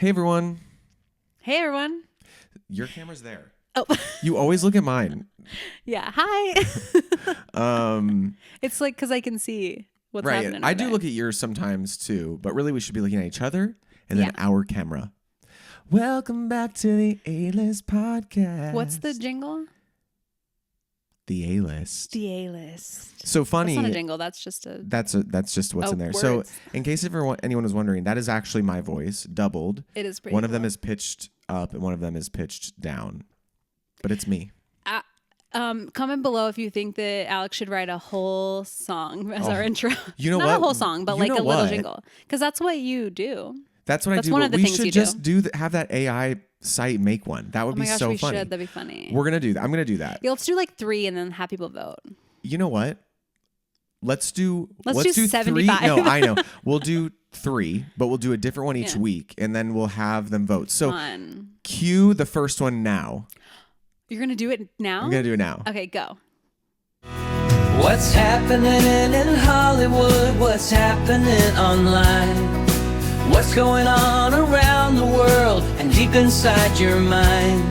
Hey, everyone. Hey, everyone. Your camera's there. Oh. You always look at mine. Yeah. Hi. It's like because I can see what's happening. Right. I do look at yours sometimes, too. But really, we should be looking at each other and then our camera. Welcome back to the A-List podcast. What's the jingle? The A-List. The A-List. So funny. That's not a jingle. That's just a... That's just what's in there. Words. So in case anyone was wondering, that is actually my voice, doubled. It is pretty One of cool. them is pitched up and one of them is pitched down. But it's me. Comment below if you think that Alex should write a whole song as our intro. You know Not what? a whole song, but You like know a little what? jingle. Because that's what you do. That's what That's I do. one But of the we things should you just have that AI site make one. That would Oh my be gosh, so we funny. should. That'd be funny. We're gonna do that. I'm gonna do that. Yeah, let's do like 3 and then have people vote. You know what? Let's do 75. 3. No, I know. We'll do 3, but we'll do a different one each week, and then we'll have them vote. So Fun. cue the first one now. You're going to do it now? I'm gonna do it now. Okay, go. What's happening in Hollywood? What's happening online? What's going on around the world and deep inside your mind?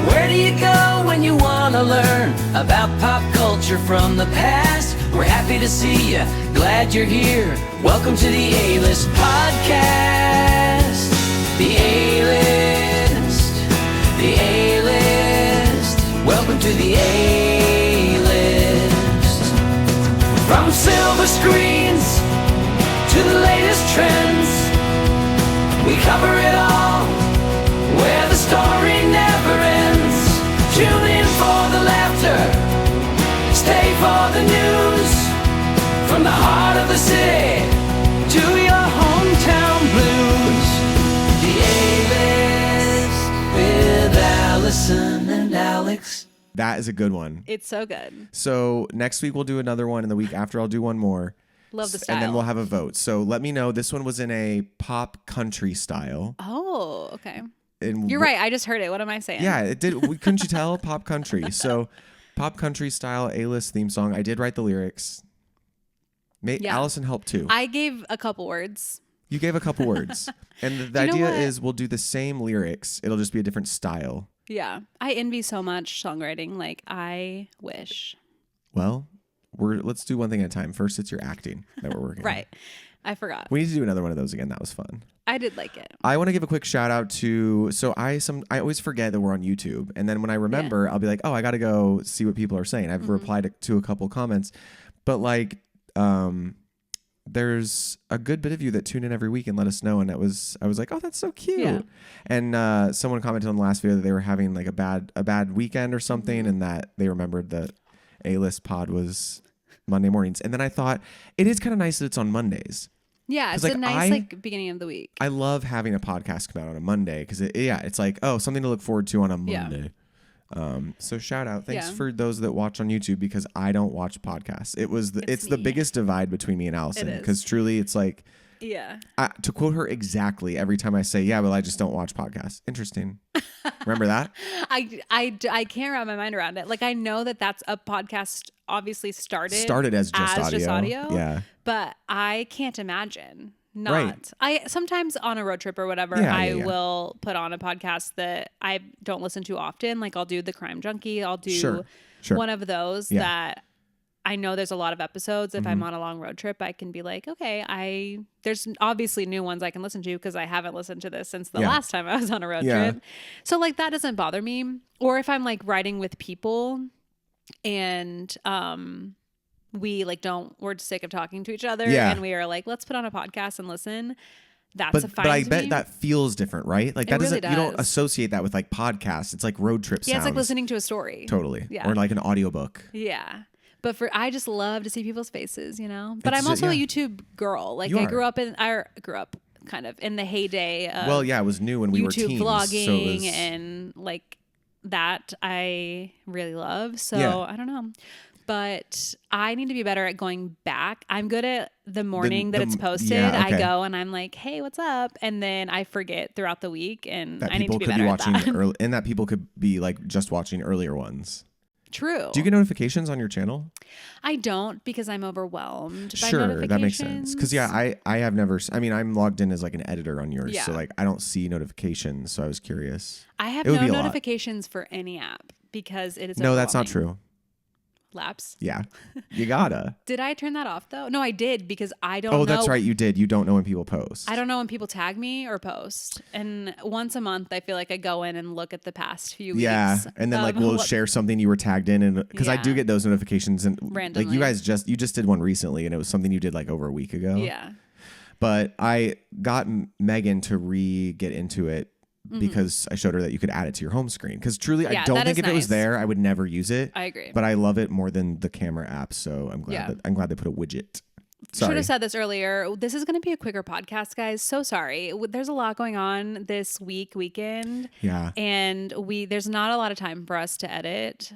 Where do you go when you want to learn about pop culture from the past? We're happy to see you. Glad you're here. Welcome to the A-List podcast. The A-List. The A-List. Welcome to the A-List. From silver screens to the latest trends, we cover it all, where the story never ends. Tune in for the laughter, stay for the news. From the heart of the city to your hometown blues. The A-List with Allison and Alex. That is a good one. It's so good. So next week we'll do another one, and the week after I'll do one more. Love the style. And then we'll have a vote. So let me know. This one was in a pop country style. Oh, okay. And You're right. I just heard it. What am I saying? Yeah, it did. Couldn't you tell? Pop country. So pop country style A-List theme song. I did write the lyrics. Yeah. Allison helped too. I gave a couple words. You gave a couple words. And the You know idea what? is we'll do the same lyrics. It'll just be a different style. Yeah. I envy so much songwriting. Like, I wish. Well, let's do one thing at a time. First, it's your acting that we're working on. Right. I forgot. We need to do another one of those again. That was fun. I did like it. I want to give a quick shout out to, I always forget that we're on YouTube. And then when I remember, I'll be like, oh, I got to go see what people are saying. I've replied to a couple comments, but like, there's a good bit of you that tune in every week and let us know. And I was like, oh, that's so cute. Yeah. And someone commented on the last video that they were having like a bad weekend or something, and that they remembered that A-List pod was Monday mornings. And then I thought it is kind of nice that it's on Mondays. Yeah, it's like, a nice beginning of the week. I love having a podcast come out on a Monday because it's like, oh, something to look forward to on a Monday. Yeah. So shout out. Thanks for those that watch on YouTube, because I don't watch podcasts. It's the biggest divide between me and Allison, because truly it's like, to quote her exactly, every time I say, yeah, well, I just don't watch podcasts. Interesting. Remember that? I can't wrap my mind around it. Like, I know that that's a podcast obviously started as just audio. Yeah. But I can't imagine not. Right. I sometimes on a road trip or whatever, I will put on a podcast that I don't listen to often. Like, I'll do The Crime Junkie. I'll do sure. one of those that I know there's a lot of episodes. If I'm on a long road trip, I can be like, okay, there's obviously new ones I can listen to because I haven't listened to this since the last time I was on a road trip. So like, that doesn't bother me. Or if I'm like riding with people and we're sick of talking to each other and we are like, let's put on a podcast and listen. That's fine. But I bet that feels different, right? Like, that really doesn't, you don't associate that with like podcasts. It's like road trip sounds. Yeah, it's like listening to a story. Totally. Yeah. Or like an audiobook. Yeah. But I just love to see people's faces, you know? But I'm also a YouTube girl. Like, I grew up kind of in the heyday of it was new when we were teens. YouTube vlogging so and like that I really love. So I don't know. But I need to be better at going back. I'm good at the morning that it's posted. Yeah, okay. I go and I'm like, hey, what's up? And then I forget throughout the week, and that I need to be people could better be at watching that. and that people could be like just watching earlier ones. True. Do you get notifications on your channel? I don't, because I'm overwhelmed by sure, notifications. That makes sense. Because I have never. I mean, I'm logged in as like an editor on yours, so like I don't see notifications. So I was curious. I have no notifications for any app because it is. No, that's not true. Lapse. Yeah, you gotta. Did I turn that off though? No, I did, because I don't. Oh, that's right, you did. You don't know when people post. I don't know when people tag me or post, and once a month I feel like I go in and look at the past few weeks. Yeah, and then like we'll share something you were tagged in, and because I do get those notifications, and randomly. like you just did one recently, and it was something you did like over a week ago. Yeah. But I got Megan to get into it. Because I showed her that you could add it to your home screen. Because truly, I don't think if it was there, I would never use it. I agree. But I love it more than the camera app. So I'm glad they put a widget. Should have said this earlier. This is going to be a quicker podcast, guys. So sorry. There's a lot going on this weekend. Yeah. And there's not a lot of time for us to edit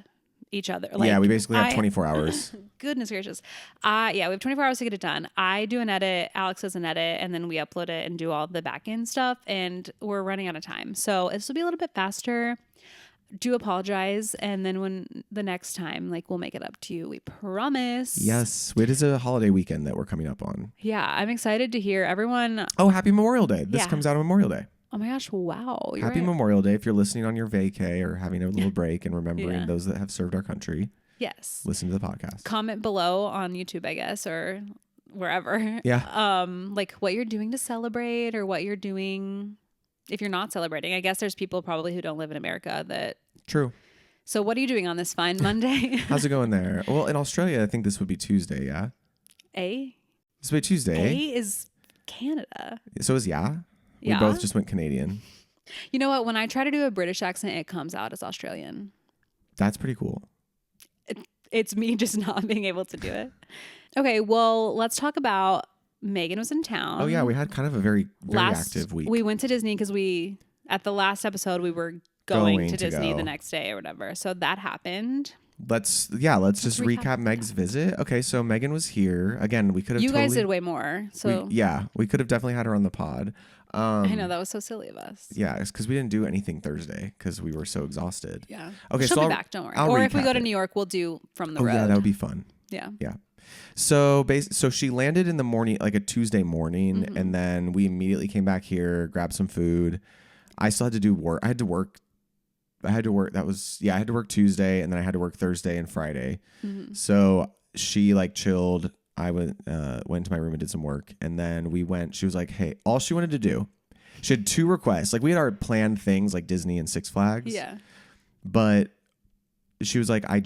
each other. Like, we basically have 24 hours. Goodness gracious. We have 24 hours to get it done. I do an edit, Alex does an edit, and then we upload it and do all the back end stuff, and we're running out of time. So this will be a little bit faster. Do apologize, and then when the next time, like, we'll make it up to you. We promise. Yes. It is a holiday weekend that we're coming up on. Yeah, I'm excited to hear everyone. Oh, happy Memorial Day. This comes out on Memorial Day. Oh my gosh, wow. Happy Memorial Day. If you're listening on your vacay or having a little break and remembering those that have served our country. Yes. Listen to the podcast. Comment below on YouTube, I guess, or wherever. Yeah. Like what you're doing to celebrate, or what you're doing if you're not celebrating. I guess there's people probably who don't live in America that. True. So what are you doing on this fine Monday? How's it going there? Well, in Australia, I think this would be Tuesday, yeah? This would be Tuesday. A is Canada. So is yeah? We both just went Canadian. You know what? When I try to do a British accent, it comes out as Australian. That's pretty cool. It's me just not being able to do it. Okay, well, let's talk about Megan was in town. Oh, yeah. We had kind of a very active week. We went to Disney because at the last episode, we were going to Disney the next day or whatever. So that happened. Let's just recap Meg's visit. Okay, so Megan was here. Again, we could have guys did way more. So we could have definitely had her on the pod. I know, that was so silly of us. Yeah, it's because we didn't do anything Thursday because we were so exhausted. Yeah. Okay, She'll be back, don't worry. Or if we go to New York, we'll do from the road. Yeah, that would be fun. Yeah. Yeah. So she landed in the morning, like a Tuesday morning, and then we immediately came back here, grabbed some food. I still had to do work. I had to work. I had to work Tuesday, and then I had to work Thursday and Friday. So she like chilled. I went to my room and did some work, and then we went. She was like, "Hey," all she wanted to do. She had two requests. Like we had our planned things like Disney and Six Flags. Yeah. But she was like, I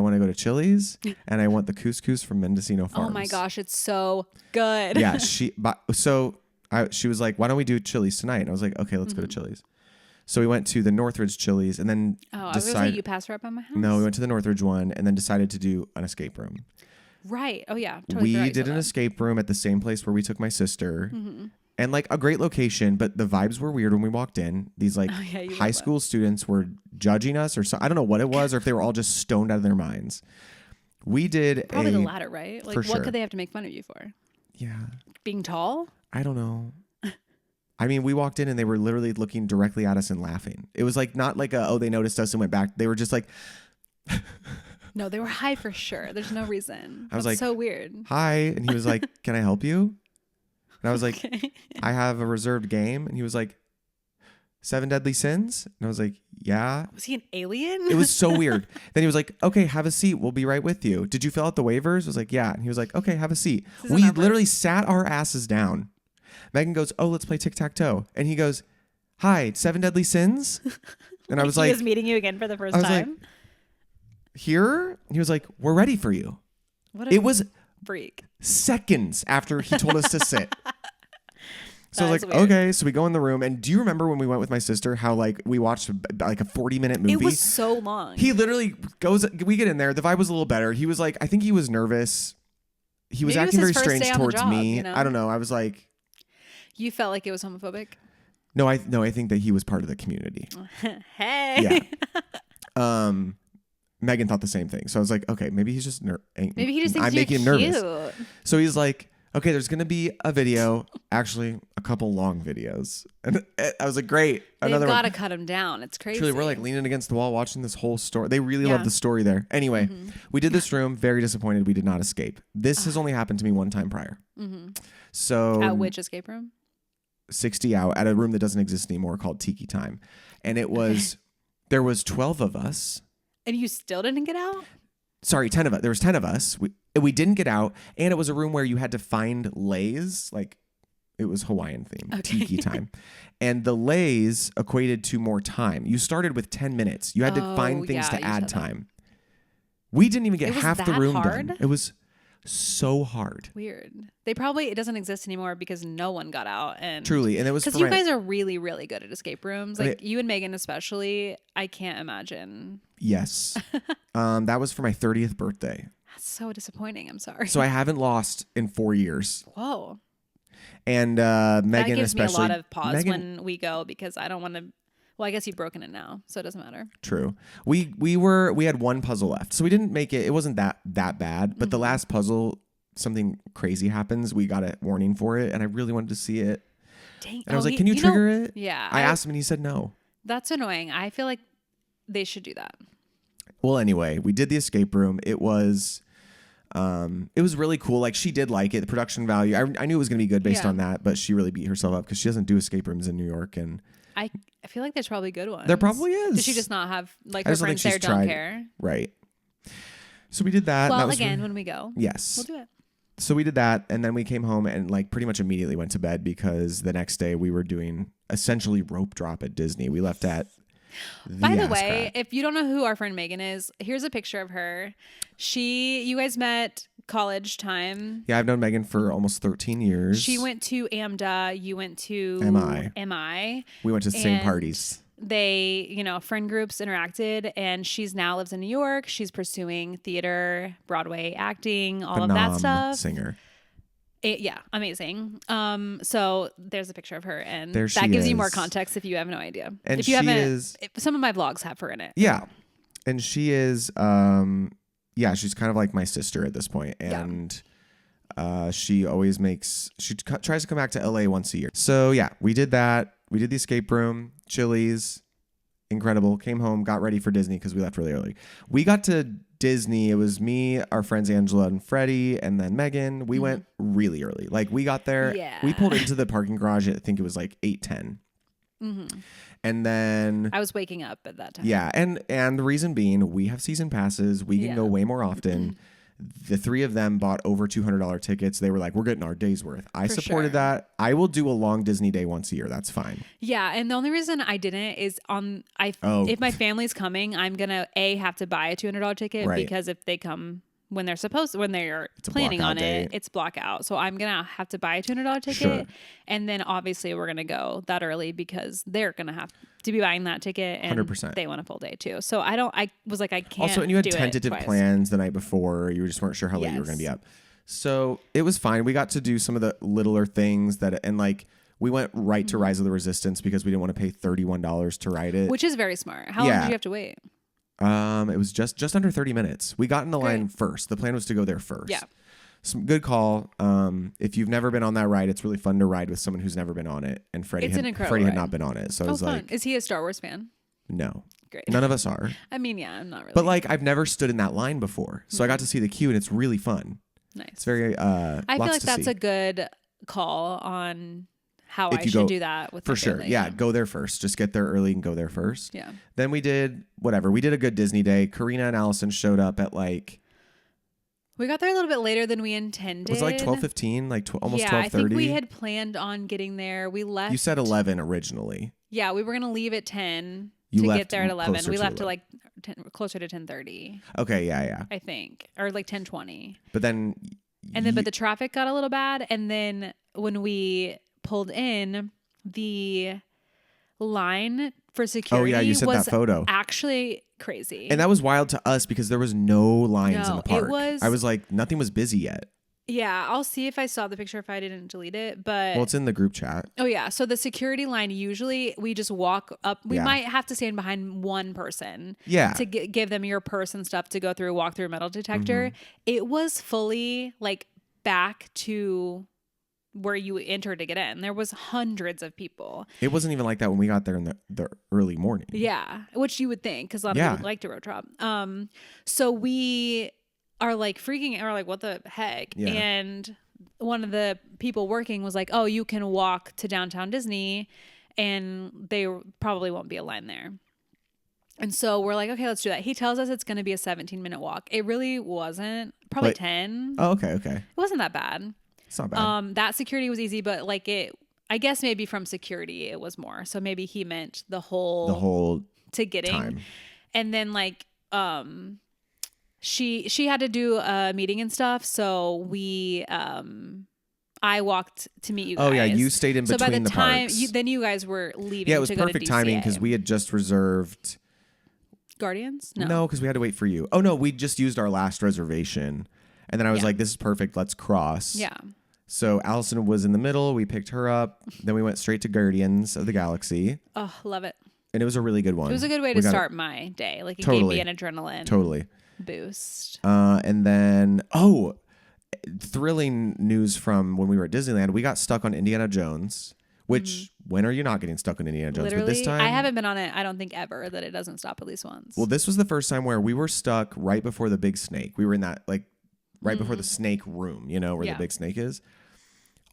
want to go to Chili's, and I want the couscous from Mendocino Farms. Oh my gosh, it's so good. Yeah. She was like, why don't we do Chili's tonight? And I was like, okay, let's go to Chili's. So we went to the Northridge Chili's, and then I was gonna say, you passed right by my house. No, we went to the Northridge one, and then decided to do an escape room. Right. Oh yeah. Totally we did an escape room at the same place where we took my sister. And like a great location, but the vibes were weird when we walked in. These like high school students were judging us, or so I don't know what it was, or if they were all just stoned out of their minds. We did probably the latter, right? Like, what could they have to make fun of you for? Yeah, being tall. I don't know. I mean, we walked in and they were literally looking directly at us and laughing. It was like not like they noticed us and went back. They were just like. No, they were high for sure. There's no reason. I was like, so weird. Hi, and he was like, "Can I help you?" And I was like, I have a reserved game. And he was like, 7 Deadly Sins? And I was like, yeah. Was he an alien? It was so weird. Then he was like, okay, have a seat. We'll be right with you. Did you fill out the waivers? I was like, yeah. And he was like, okay, have a seat. We literally sat our asses down. Megan goes, oh, let's play tic-tac-toe. And he goes, hi, 7 Deadly Sins? And I was like. He was meeting you again for the first time? Like, here? And he was like, we're ready for you. It was freak. Seconds after he told us to sit. So I was like, okay. So we go in the room, and do you remember when we went with my sister how like we watched like a 40-minute movie? It was so long. He literally goes. We get in there. The vibe was a little better. He was like, I think he was nervous. He was acting very strange towards me. You know? I don't know. I was like, you felt like it was homophobic? No, I think that he was part of the community. Hey. Yeah. Megan thought the same thing. So I was like, okay, maybe he's just maybe he just thinks I'm you're making him cute. nervous. So he's like, Okay, there's going to be a video, actually a couple long videos. And I was like, great. They've got to cut them down. It's crazy. Truly, we're like leaning against the wall watching this whole story. They really love the story there. Anyway, we did this room. Very disappointed we did not escape. This has only happened to me one time prior. So at which escape room? 60 out at a room that doesn't exist anymore called Tiki Time. And it was, there was 12 of us. And you still didn't get out? Sorry, 10 of us. There was 10 of us. We didn't get out, and it was a room where you had to find lays, like it was Hawaiian themed, Tiki Time. And the lays equated to more time. You started with 10 minutes. You had to find things to add time. We didn't even get half the room done. It was so hard. Weird. It doesn't exist anymore because no one got out. And truly, and it was because you guys are really, really good at escape rooms. Like you and Megan especially. I can't imagine. Yes. That was for my 30th birthday. That's so disappointing. I'm sorry. So I haven't lost in 4 years. Whoa. And Megan that gives especially. Me a lot of pause when we go because I don't want to. Well, I guess you've broken it now, so it doesn't matter. True. We had one puzzle left, so we didn't make it. It wasn't that bad. But the last puzzle, something crazy happens. We got a warning for it, and I really wanted to see it. Dang. And I was like, "Can you trigger it?" Yeah. I asked him, and he said no. That's annoying. I feel like they should do that. Well, anyway, we did the escape room. It was really cool. Like she did like it. The production value. I knew it was going to be good based on that, but she really beat herself up because she doesn't do escape rooms in New York and. I feel like there's probably good ones. There probably is. Does she just not have like her friends there don't care? Right. So we did that. Well, that was again, when we go, yes, we'll do it. So we did that, and then we came home and like pretty much immediately went to bed because the next day we were doing essentially rope drop at Disney. We left at. By the way, if you don't know who our friend Megan is, here's a picture of her. You guys met college time. Yeah, I've known Megan for almost 13 years. She went to AMDA. You went to MI. We went to the same parties. They, friend groups interacted, and she's now lives in New York. She's pursuing theater, Broadway acting, all of that stuff. Singer. Yeah, amazing. So there's a picture of her, and that gives you more context if you have no idea. And if you haven't, some of my vlogs have her in it. Yeah, and she is. She's kind of like my sister at this point, and she always tries to come back to LA once a year. So yeah, we did that. We did the escape room, Chili's, incredible. Came home, got ready for Disney because we left really early. We got to Disney. It was me, our friends Angela and Freddie, and then Megan. We went really early. Like we got there. Yeah. We pulled into the parking garage. I think it was like 8:10. And then I was waking up at that time. Yeah, and the reason being, we have season passes. We can go way more often. The three of them bought over $200 tickets. They were like, we're getting our day's worth. I supported that. I will do a long Disney day once a year. That's fine. Yeah, and the only reason I didn't is if my family's coming, I'm going to have to buy a $200 ticket because if they come when they're planning on it, it's block out. So I'm going to have to buy a $200 ticket. Sure. And then obviously we're going to go that early because they're going to have to be buying that ticket and 100%. They want a full day too. So I was like, I can't. Also, and you had tentative plans the night before. You just weren't sure how late you were going to be up. So it was fine. We got to do some of the littler things we went right to Rise of the Resistance because we didn't want to pay $31 to ride it. Which is very smart. How long did you have to wait? It was just under 30 minutes. We got in the line first. The plan was to go there first. Yeah. Some good call. If you've never been on that ride, it's really fun to ride with someone who's never been on it. And Freddie had not been on it. So it was fun. Is he a Star Wars fan? No. Great. None of us are. I mean, yeah, I'm not really. But I've never stood in that line before. So I got to see the queue and it's really fun. Nice. It's very I feel like that's a good call on how I should do that with for sure. family. Yeah, go there first. Just get there early and go there first. Yeah. Then we did whatever. We did a good Disney day. Karina and Allison showed up at we got there a little bit later than we intended. Was it 12:15, almost 12:30? Yeah, I think we had planned on getting there. We left. You said 11 originally. Yeah, we were going to leave at 10 to get there at 11. We left to closer to 10:30. Okay, yeah. I think. Or 10:20. But then but the traffic got a little bad, and then when we pulled in, the line for security you sent that photo. Actually crazy. And that was wild to us because there was no lines in the park. I was like, nothing was busy yet. Yeah, I'll see if I saw the picture if I didn't delete it. But it's in the group chat. Oh yeah, so the security line usually we just walk up. We might have to stand behind one person. Yeah. To give them your purse and stuff to go through, walk through a metal detector. It was fully back to where you enter to get in. There was hundreds of people. It wasn't even like that when we got there in the early morning. Yeah, which you would think, because a lot of people like to road trip. So we are like freaking out. We're like, what the heck? Yeah. And one of the people working was like, oh, you can walk to downtown Disney and they probably won't be a line there. And so we're like, okay, let's do that. He tells us it's going to be a 17-minute walk. It really wasn't. Probably 10. Oh, okay. It wasn't that bad. It's not bad. That security was easy, but like I guess maybe from security it was more. So maybe he meant the whole ticketing. Time. And then like she had to do a meeting and stuff. So we I walked to meet you guys. Oh yeah, you stayed in between so by the time parks. Then you guys were leaving. Yeah, it was to perfect go to timing because we had just reserved Guardians. No, because we had to wait for you. Oh no, we just used our last reservation, and then I was like, "This is perfect. Let's cross." Yeah. So Allison was in the middle. We picked her up. Then we went straight to Guardians of the Galaxy. Oh, love it. And it was a really good one. It was a good way to start my day. Like it gave me an adrenaline boost. And then, thrilling news from when we were at Disneyland. We got stuck on Indiana Jones, which when are you not getting stuck on Indiana Jones? Literally, but this time, I haven't been on it, I don't think ever, that it doesn't stop at least once. Well, this was the first time where we were stuck right before the big snake. We were in that, like, right before the snake room, you know, where the big snake is.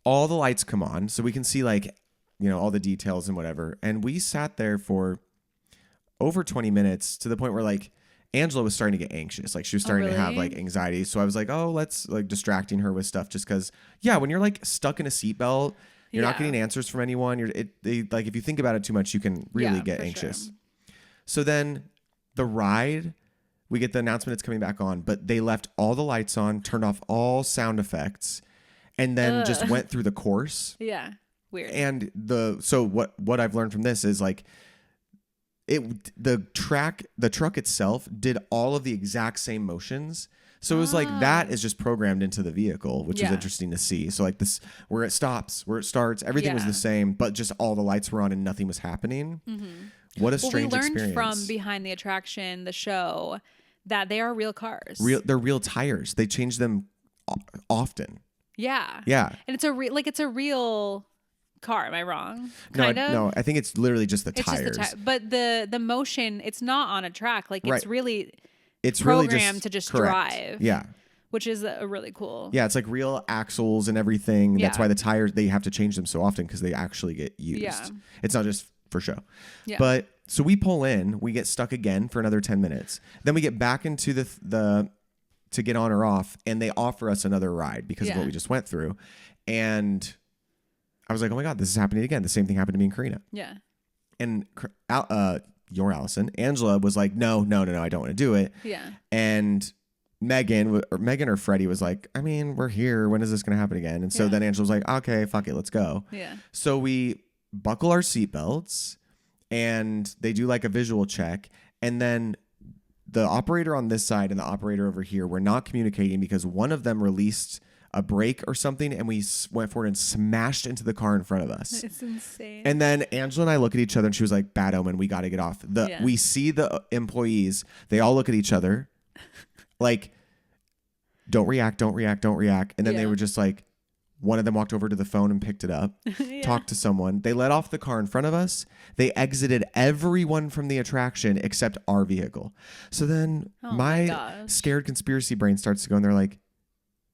All the lights come on, so we can see, like, you know, all the details and whatever. And we sat there for over 20 minutes to the point where, like, Angela was starting to get anxious. Like, she was starting to have, like, anxiety. So I was like, oh, let's, like, distracting her with stuff just because, when you're, like, stuck in a seatbelt, you're not getting answers from anyone. Like, if you think about it too much, you can really get anxious. Sure. So then the ride, we get the announcement it's coming back on, but they left all the lights on, turned off all sound effects, and then just went through the course. Yeah. Weird. And so what I've learned from this is, like, the truck itself did all of the exact same motions. So it was like that is just programmed into the vehicle, which is interesting to see. So like this, where it stops, where it starts, everything was the same, but just all the lights were on and nothing was happening. Mm-hmm. What a strange experience. We learned from behind the attraction, the show, that they are real cars. They're real tires. They change them often. Yeah. Yeah. And it's a real car. Am I wrong? No, I think it's literally just the tires. Just but the motion, it's not on a track. Like it's really programmed really to just drive. Yeah. Which is a really cool. Yeah, it's like real axles and everything. Yeah. That's why the tires, they have to change them so often because they actually get used. Yeah. It's not just for show. Yeah. But so we pull in, we get stuck again for another 10 minutes. Then we get back into the to get on or off, and they offer us another ride because of what we just went through. And I was like, oh my God, this is happening again. The same thing happened to me in Karina. Yeah. And your Allison, Angela was like, no, I don't want to do it. Yeah. And Megan or Freddie was like, I mean, we're here. When is this going to happen again? And so then Angela was like, okay, fuck it, let's go. Yeah. So we buckle our seatbelts, and they do like a visual check, and then the operator on this side and the operator over here were not communicating because one of them released a brake or something, and we went forward and smashed into the car in front of us. It's insane. And then Angela and I look at each other, and she was like, bad omen, we got to get off. We see the employees, they all look at each other like, don't react. And then they were just like, one of them walked over to the phone and picked it up, talked to someone. They let off the car in front of us. They exited everyone from the attraction except our vehicle. So then my scared conspiracy brain starts to go, and they're like,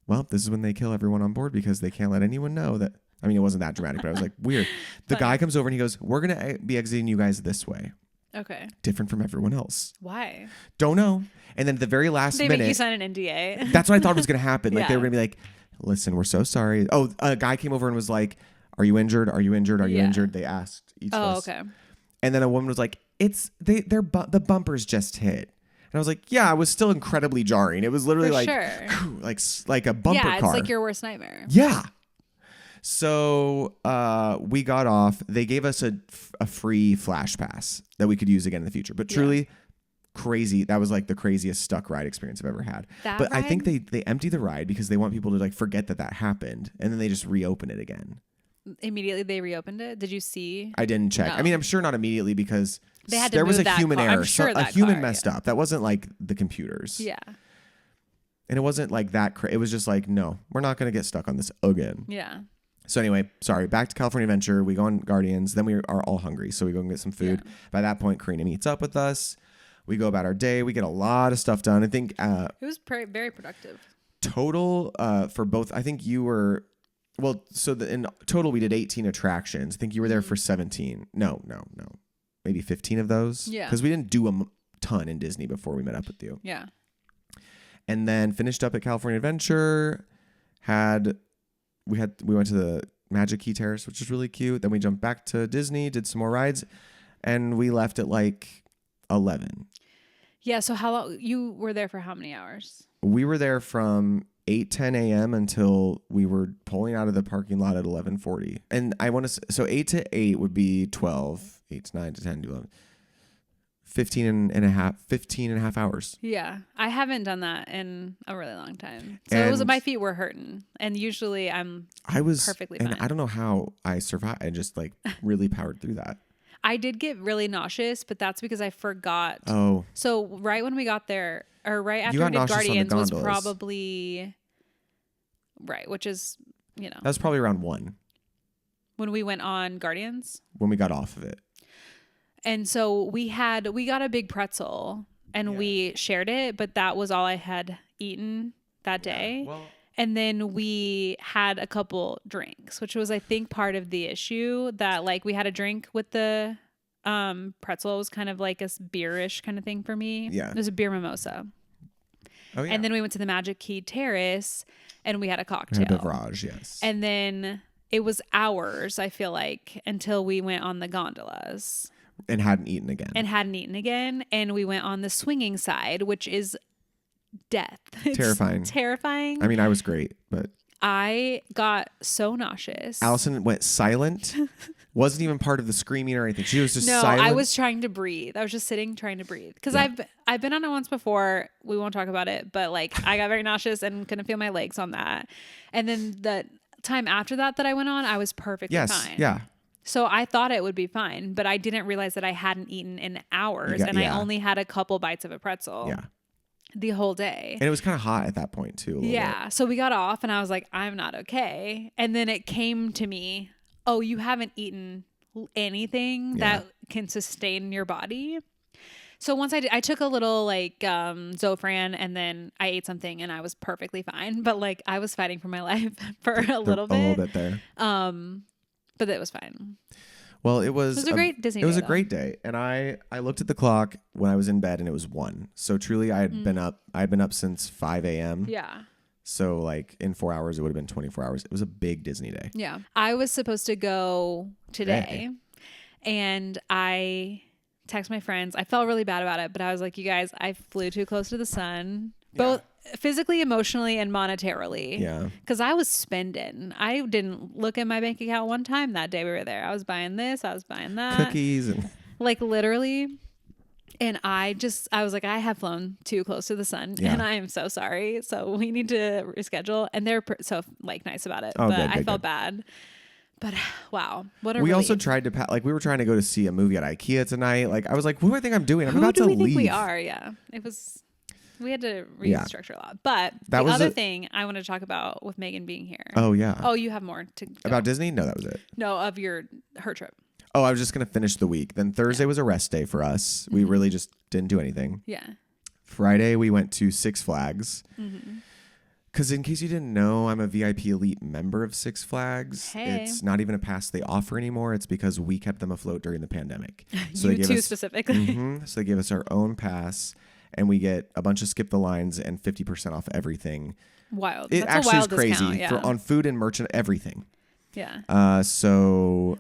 well, this is when they kill everyone on board because they can't let anyone know that. I mean, it wasn't that dramatic, but I was like, weird. The guy comes over and he goes, we're going to be exiting you guys this way. Okay. Different from everyone else. Why? Don't know. And then at the very last minute. They make you sign an NDA. That's what I thought was going to happen. Like they were going to be like, listen, we're so sorry. Oh, a guy came over and was like, are you injured? Are you injured? Are you injured? They asked each of us. Oh, okay. And then a woman was like, the bumpers just hit. And I was like, yeah, it was still incredibly jarring. It was literally like a bumper car. Yeah, it's like your worst nightmare. Yeah. So we got off. They gave us a free flash pass that we could use again in the future. But truly crazy. That was like the craziest stuck ride experience I've ever had. I think they empty the ride because they want people to like forget that happened. And then they just reopen it again. Immediately they reopened it? Did you see? I didn't check. No. I mean, I'm sure not immediately because they had to there was a that human car. error. I'm sure a human messed up. That wasn't like the computers. Yeah. And it wasn't like that. It was just like, no, we're not going to get stuck on this again. Yeah. So anyway, sorry, back to California Adventure. We go on Guardians. Then we are all hungry. So we go and get some food. Yeah. By that point, Karina meets up with us. We go about our day. We get a lot of stuff done. I think it was very productive. Total for both. I think you were, well, so in total we did 18 attractions. I think you were there for 17. No. Maybe 15 of those. Yeah. Because we didn't do a ton in Disney before we met up with you. Yeah. And then finished up at California Adventure. We went to the Magic Key Terrace, which is really cute. Then we jumped back to Disney, did some more rides, and we left at like 11. Yeah. So how long you were there for? How many hours? We were there from 8:10 a.m. until we were pulling out of the parking lot at 11:40. And I want to so 8 to 8 would be 12, 8 to 9 to 10 to 11. 15 and a half hours. Yeah. I haven't done that in a really long time. So my feet were hurting. And usually I was perfectly fine. And I don't know how I survived. I just like really powered through that. I did get really nauseous, but that's because I forgot. Oh. So right when we got there, or right after we did Guardians was probably, right, which is, That was probably around 1. When we went on Guardians? When we got off of it. And so we got a big pretzel and we shared it, but that was all I had eaten that day. Well, and then we had a couple drinks, which was, I think, part of the issue that like we had a drink with the pretzel. It was kind of like a beerish kind of thing for me. Yeah. It was a beer mimosa. Oh, yeah. And then we went to the Magic Key Terrace and we had a cocktail. A beverage, yes. And then it was hours, I feel like, until we went on the gondolas. And hadn't eaten again. And we went on the swinging side, which is death. It's terrifying. I mean, I was great, but I got so nauseous. Allison went silent. Wasn't even part of the screaming or anything. She was just silent. No, I was trying to breathe. I was just sitting trying to breathe. Because I've been on it once before. We won't talk about it. But like I got very nauseous and couldn't feel my legs on that. And then the time after that I went on, I was perfectly fine. Yeah. So I thought it would be fine, but I didn't realize that I hadn't eaten in hours I only had a couple bites of a pretzel the whole day. And it was kind of hot at that point too. Yeah. So we got off and I was like, I'm not okay. And then it came to me, oh, you haven't eaten anything that can sustain your body. So once I took a little like Zofran and then I ate something and I was perfectly fine. But like I was fighting for my life for a little bit. A little bit there. But it was fine. Well, it was a great Disney day. It was a great day. And I looked at the clock when I was in bed and it was 1. So truly I had been up since 5 a.m. Yeah. So like in 4 hours, it would have been 24 hours. It was a big Disney day. Yeah. I was supposed to go today and I text my friends. I felt really bad about it, but I was like, you guys, I flew too close to the sun. Both physically, emotionally, and monetarily. Yeah. Because I was spending. I didn't look at my bank account one time that day we were there. I was buying this. I was buying that. Cookies. And like literally. And I was like, I have flown too close to the sun and I am so sorry. So we need to reschedule. And they're so like nice about it. Oh, but good, I felt bad. But wow, what a We relief. also tried to we were trying to go to see a movie at IKEA tonight. Like I was like, what do I think I'm doing? I'm about to leave. Who do we think we are? Yeah. We had to restructure a lot. But the other thing I want to talk about with Megan being here. Oh, yeah. Oh, you have more to go. About Disney? No, that was it. No, of her trip. Oh, I was just going to finish the week. Then Thursday was a rest day for us. We really just didn't do anything. Yeah. Friday, we went to Six Flags. Because in case you didn't know, I'm a VIP elite member of Six Flags. Hey. It's not even a pass they offer anymore. It's because we kept them afloat during the pandemic. So you too specifically. So they give us our own pass. And we get a bunch of skip the lines and 50% off everything. Wild. It That's actually a wild is crazy discount, on food and merchant, everything. Yeah. So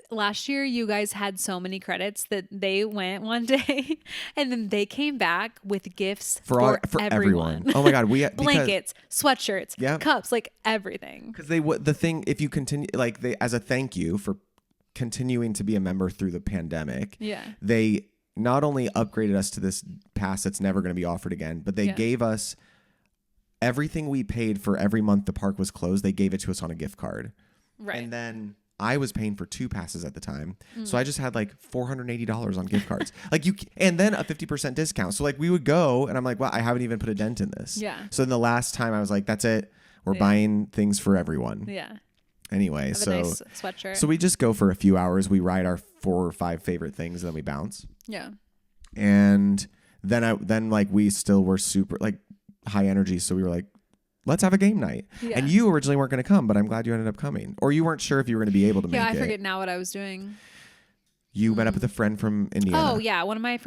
last year you guys had so many credits that they went one day and then they came back with gifts for everyone. Oh my God. Blankets, sweatshirts, cups, like everything. Because the thing, if you continue, like as a thank you for continuing to be a member through the pandemic, they not only upgraded us to this pass that's never going to be offered again, but they gave us everything we paid for every month the park was closed. They gave it to us on a gift card. Right. And then I was paying for 2 passes at the time. So I just had like $480 on gift cards. And then a 50% discount. So like we would go and I'm like, well, I haven't even put a dent in this. Yeah. So then the last time I was like, that's it. We're buying things for everyone. Yeah. Anyway, Have a nice sweatshirt. So we just go for a few hours. We ride our 4 or 5 favorite things, and then we bounce. Yeah. And then like we still were super like high energy. So we were like, let's have a game night. Yeah. And you originally weren't going to come, but I'm glad you ended up coming. Or you weren't sure if you were going to be able to make it. Yeah, I forget now what I was doing. You met up with a friend from Indiana. Oh yeah, one of my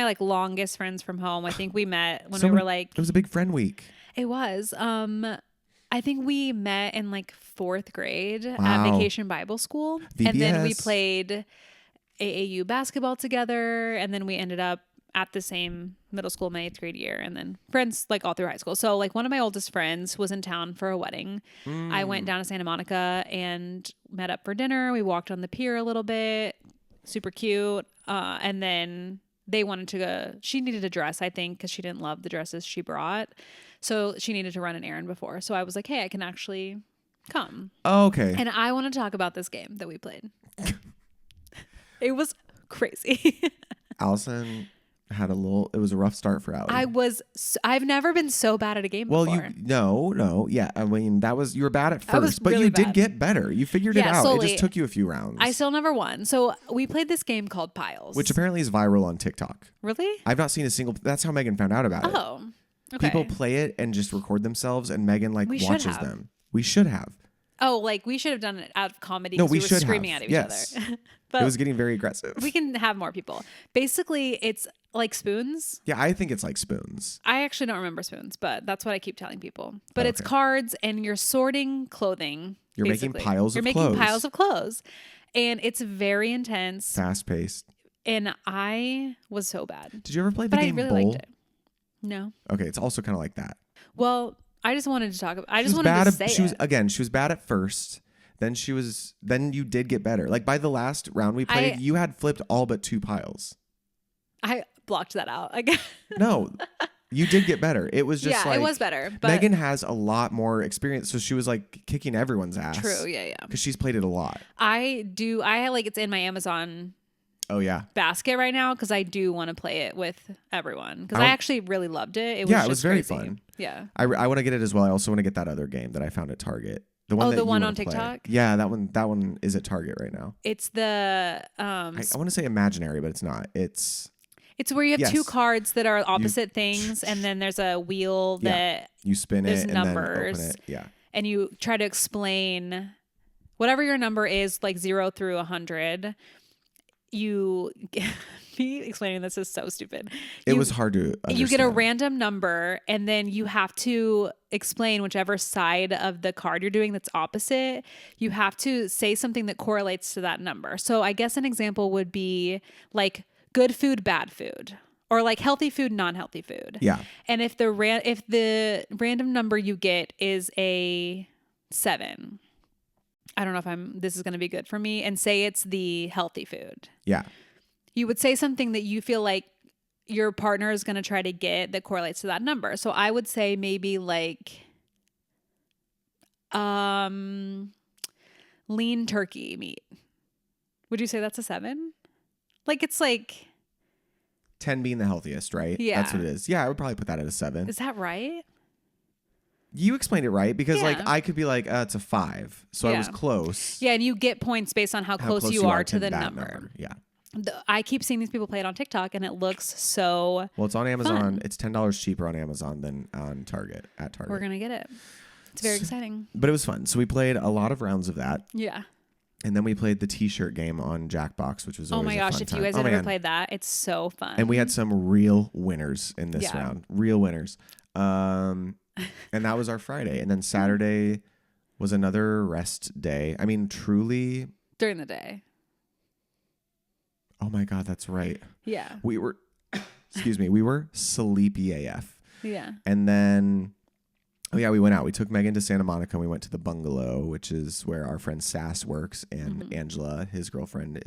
like longest friends from home. I think we met when we were like. It was a big friend week. It was. I think we met in like 4th grade at Vacation Bible School. VBS. And then we played AAU basketball together. And then we ended up at the same middle school my 8th grade year. And then friends like all through high school. So like one of my oldest friends was in town for a wedding. I went down to Santa Monica and met up for dinner. We walked on the pier a little bit. Super cute. And then they wanted to go. She needed a dress, I think, because she didn't love the dresses she brought. So she needed to run an errand before. So I was like, hey, I can actually come. Oh, okay. And I want to talk about this game that we played. It was crazy. Allison had it was a rough start for Allie. I've never been so bad at a game before. No. Yeah. I mean, you were bad at first, but really you bad. did get better. You figured it out. Slowly. It just took you a few rounds. I still never won. So we played this game called Piles. Which apparently is viral on TikTok. Really? I've not seen a single, that's how Megan found out about it. Oh. Okay. People play it and just record themselves, and Megan watches them. We should have. Oh, like we should have done it out of comedy. No, we were screaming at each other. But it was getting very aggressive. We can have more people. Basically, it's like spoons. Yeah, I think it's like spoons. I actually don't remember spoons, but that's what I keep telling people. But it's cards, and you're sorting clothing. You're making piles of clothes. You're making piles of clothes, and it's very intense, fast paced. And I was so bad. Did you ever play the game Bowl? I really liked it. No. Okay, it's also kind of like that. Well, I just wanted to talk about. I just wanted to say she was bad at first. Then you did get better. Like by the last round we played, you had flipped all but 2 piles. I blocked that out. No, you did get better. It was just it was better. But Megan has a lot more experience, so she was like kicking everyone's ass. True. Yeah. Because she's played it a lot. I it's in my Amazon. Oh yeah. Basket right now because I do want to play it with everyone because I actually really loved it. It was very crazy. fun. Yeah. I want to get it as well. I also want to get that other game that I found at Target. The one on TikTok? Yeah, that one is at Target right now. It's the I want to say imaginary, but it's not. It's where you have 2 cards that are opposite things, and then there's a wheel that you spin it and numbers, then open it. Yeah. And you try to explain whatever your number is, like 0 through 100. Me explaining this is so stupid. It was hard to understand. You get a random number, and then you have to explain whichever side of the card you're doing that's opposite. You have to say something that correlates to that number. So I guess an example would be like good food, bad food, or like healthy food, non-healthy food. Yeah. And if the random number you get is a 7, I don't know if this is going to be good for me, and say it's the healthy food. Yeah. You would say something that you feel like your partner is going to try to get that correlates to that number. So I would say maybe like lean turkey meat. Would you say that's a 7? Like it's like 10 being the healthiest, right? Yeah. That's what it is. Yeah, I would probably put that at a 7. Is that right? You explained it right because like I could be like it's a 5. So I was close. Yeah, and you get points based on how close you are to the number. Yeah. I keep seeing these people play it on TikTok, and it looks so well. It's on Amazon. Fun. It's $10 cheaper on Amazon than on Target. At Target, we're gonna get it. It's very exciting. But it was fun. So we played a lot of rounds of that. Yeah. And then we played the T-shirt game on Jackbox, which was always my gosh! a fun If time. you guys have ever played that, it's so fun. And we had some real winners in this round. Real winners. And that was our Friday. And then Saturday was another rest day. I mean, truly during the day. Oh my God, that's right. Yeah. We were, we were sleepy AF. Yeah. And then, we went out. We took Megan to Santa Monica and we went to the bungalow, which is where our friend Sass works. And Angela, his girlfriend,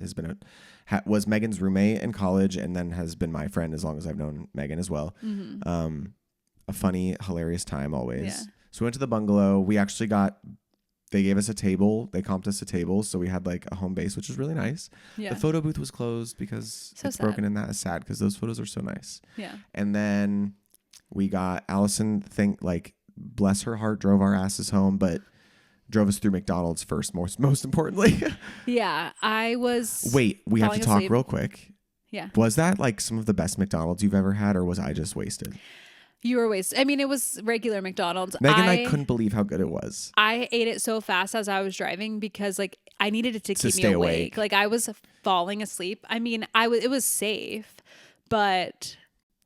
was Megan's roommate in college and then has been my friend as long as I've known Megan as well. A funny, hilarious time always. Yeah. So we went to the bungalow. We actually got they gave us a table. They comped us a table. So we had like a home base, which was really nice. Yeah. The photo booth was closed because it's broken, and that is sad because those photos are so nice. Yeah. And then we got Allison, bless her heart, drove our asses home, but drove us through McDonald's first, most importantly. Yeah. Wait, we have to talk asleep. real quick. Yeah. Was that like some of the best McDonald's you've ever had, or was I just wasted? You were wasted. I mean, it was regular McDonald's. Megan and I couldn't believe how good it was. I ate it so fast as I was driving because like I needed it to keep me awake. Like I was falling asleep. I mean, it was safe, but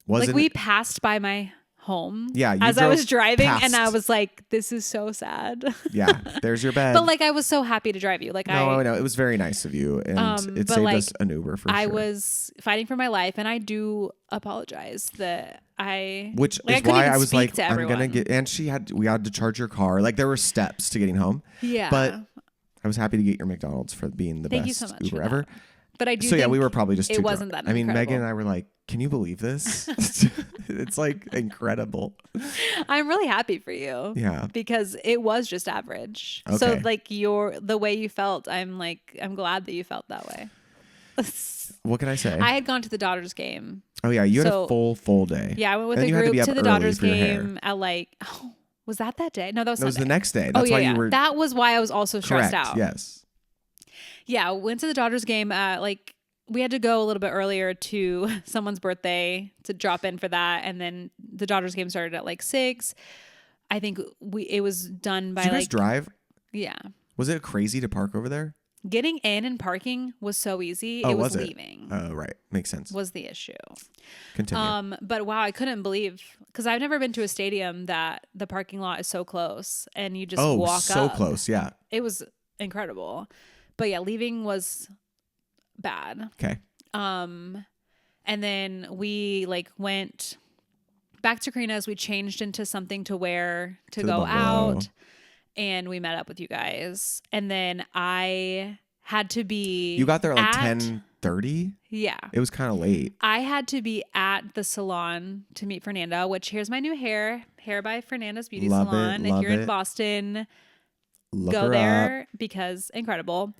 we passed by my home as I was driving and I was like, this is so sad. Yeah, there's your bed. But like I was so happy to drive you. Like I know it was very nice of you, and it saved us an Uber for sure. I was fighting for my life, and I do apologize that which is why I was like, I'm gonna get. And we had to charge your car. Like there were steps to getting home. Yeah, but I was happy to get your McDonald's for being the best so Uber ever. But I do. So yeah, we were probably just too it wasn't drunk. that. Incredible. I mean, Megan and I were like, "Can you believe this? It's like incredible." I'm really happy for you. Yeah, because it was just average. Okay. So like the way you felt, I'm glad that you felt that way. What can I say? I had gone to the Dodgers game. Oh yeah, you had a full day. Yeah, I went with a group to the Dodgers game at was that day? No, that was Sunday. Was the next day. That's why you were. That was why I was also stressed out. Yes. Yeah, went to the Dodgers game. We had to go a little bit earlier to someone's birthday to drop in for that, and then the Dodgers game started at 6. I think it was done by. Did you guys drive? Yeah. Was it crazy to park over there? Getting in and parking was so easy. It was leaving. Oh, right. Makes sense. Was the issue. Continue. But wow, I couldn't believe, because I've never been to a stadium that the parking lot is so close and you just walk up. Oh, so close. Yeah. It was incredible. But yeah, leaving was bad. Okay. And then we went back to Karina's. We changed into something to wear to go out. And we met up with you guys. And then I had to be... You got there at 10:30? Yeah. It was kind of late. I had to be at the salon to meet Fernanda, which here's my new hair. Hair by Fernanda's Beauty Salon. If you're in Boston, go there because incredible.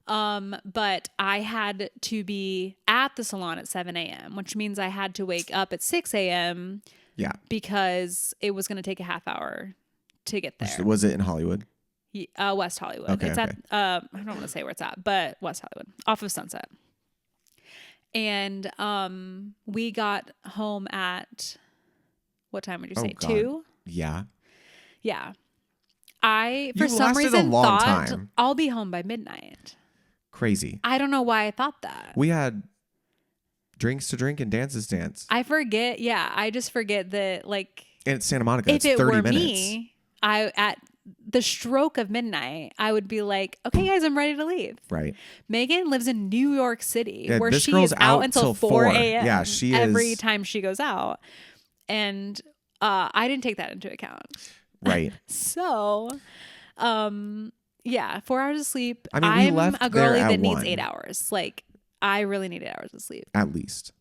But I had to be at the salon at 7 a.m., which means I had to wake up at 6 a.m. Yeah. Because it was going to take a half hour to get there. Was it in Hollywood? West Hollywood. Okay, it's at I don't want to say where it's at, but West Hollywood, off of Sunset. And we got home at what time would you say? 2? Yeah. Yeah. I for some reason thought I'll be home by midnight. Crazy. I don't know why I thought that. We had drinks to drink and dances to dance. I forget. Yeah, I just forget that And it's Santa Monica. If it's it 30 were minutes. me, at the stroke of midnight, I would be like, okay, guys, I'm ready to leave. Right. Megan lives in New York City, where she is out until 4 a.m. Yeah, she every time she goes out. And I didn't take that into account. Right. So, yeah, 4 hours of sleep. I mean, we left I'm a girly there at that needs 1. 8 hours. I really need 8 hours of sleep. At least.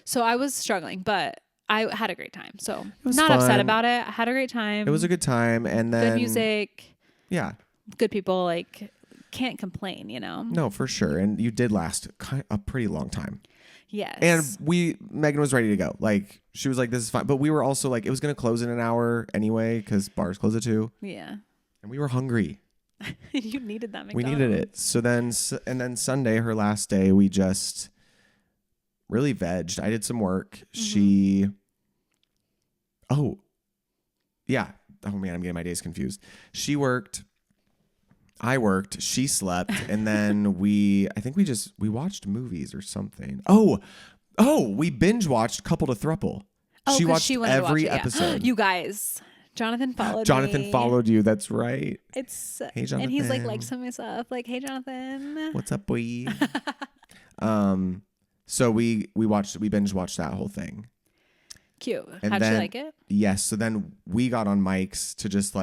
So I was struggling, but I had a great time. So it was not fun. upset about it. I had a great time. It was a good time. And then good music. Yeah. Good people. Can't complain, No, for sure. And you did last a pretty long time. Yes. And Megan was ready to go. She was like, this is fine. But we were also it was going to close in an hour anyway, because bars close at 2. Yeah. And we were hungry. You needed that McDonald's. We needed it. So then Sunday, her last day, we just really vegged. I did some work. Mm-hmm. Oh man, I'm getting my days confused. She worked. I worked. She slept. And then we watched movies or something. Oh, we binge watched Couple to Thruple. Oh, she watched every yeah. episode. You guys. Jonathan followed you. That's right. It's hey, Jonathan. And he's likes some of my stuff. Hey, Jonathan. What's up, boy? So we binge watched that whole thing. Cute. How'd you like it? Yes. So then we got on mics to just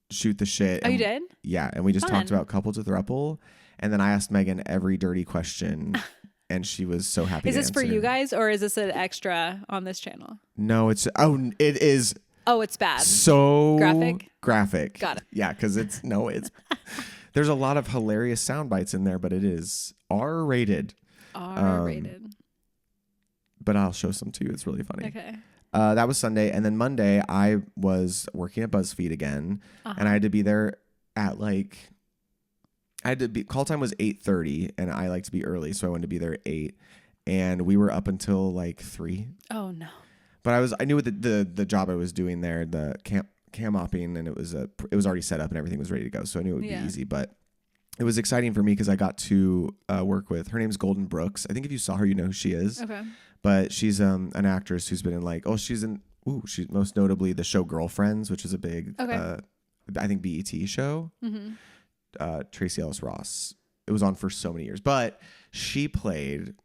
shoot the shit. Oh, you did? Yeah. And we just talked about Couple to Thruple. And then I asked Megan every dirty question. And she was so happy. Is this for you guys, or is this an extra on this channel? No, it is. Oh, it's bad. So graphic. Got it. Yeah, because it's there's a lot of hilarious sound bites in there, but it is R-rated. R-rated. But I'll show some to you. It's really funny. Okay. That was Sunday. And then Monday, I was working at BuzzFeed again. And I had to be there at call time was 8:30. And I like to be early. So I wanted to be there at 8. And we were up until like 3. Oh, no. But I knew the job I was doing there, the cam mopping, and it was already set up and everything was ready to go. So I knew it would be easy. But it was exciting for me because I got to work with, her name's Golden Brooks. I think if you saw her, you know who she is. Okay. But she's an actress who's been in she's most notably the show Girlfriends, which is a big, I think BET show. Mm-hmm. Tracy Ellis Ross. It was on for so many years, but she played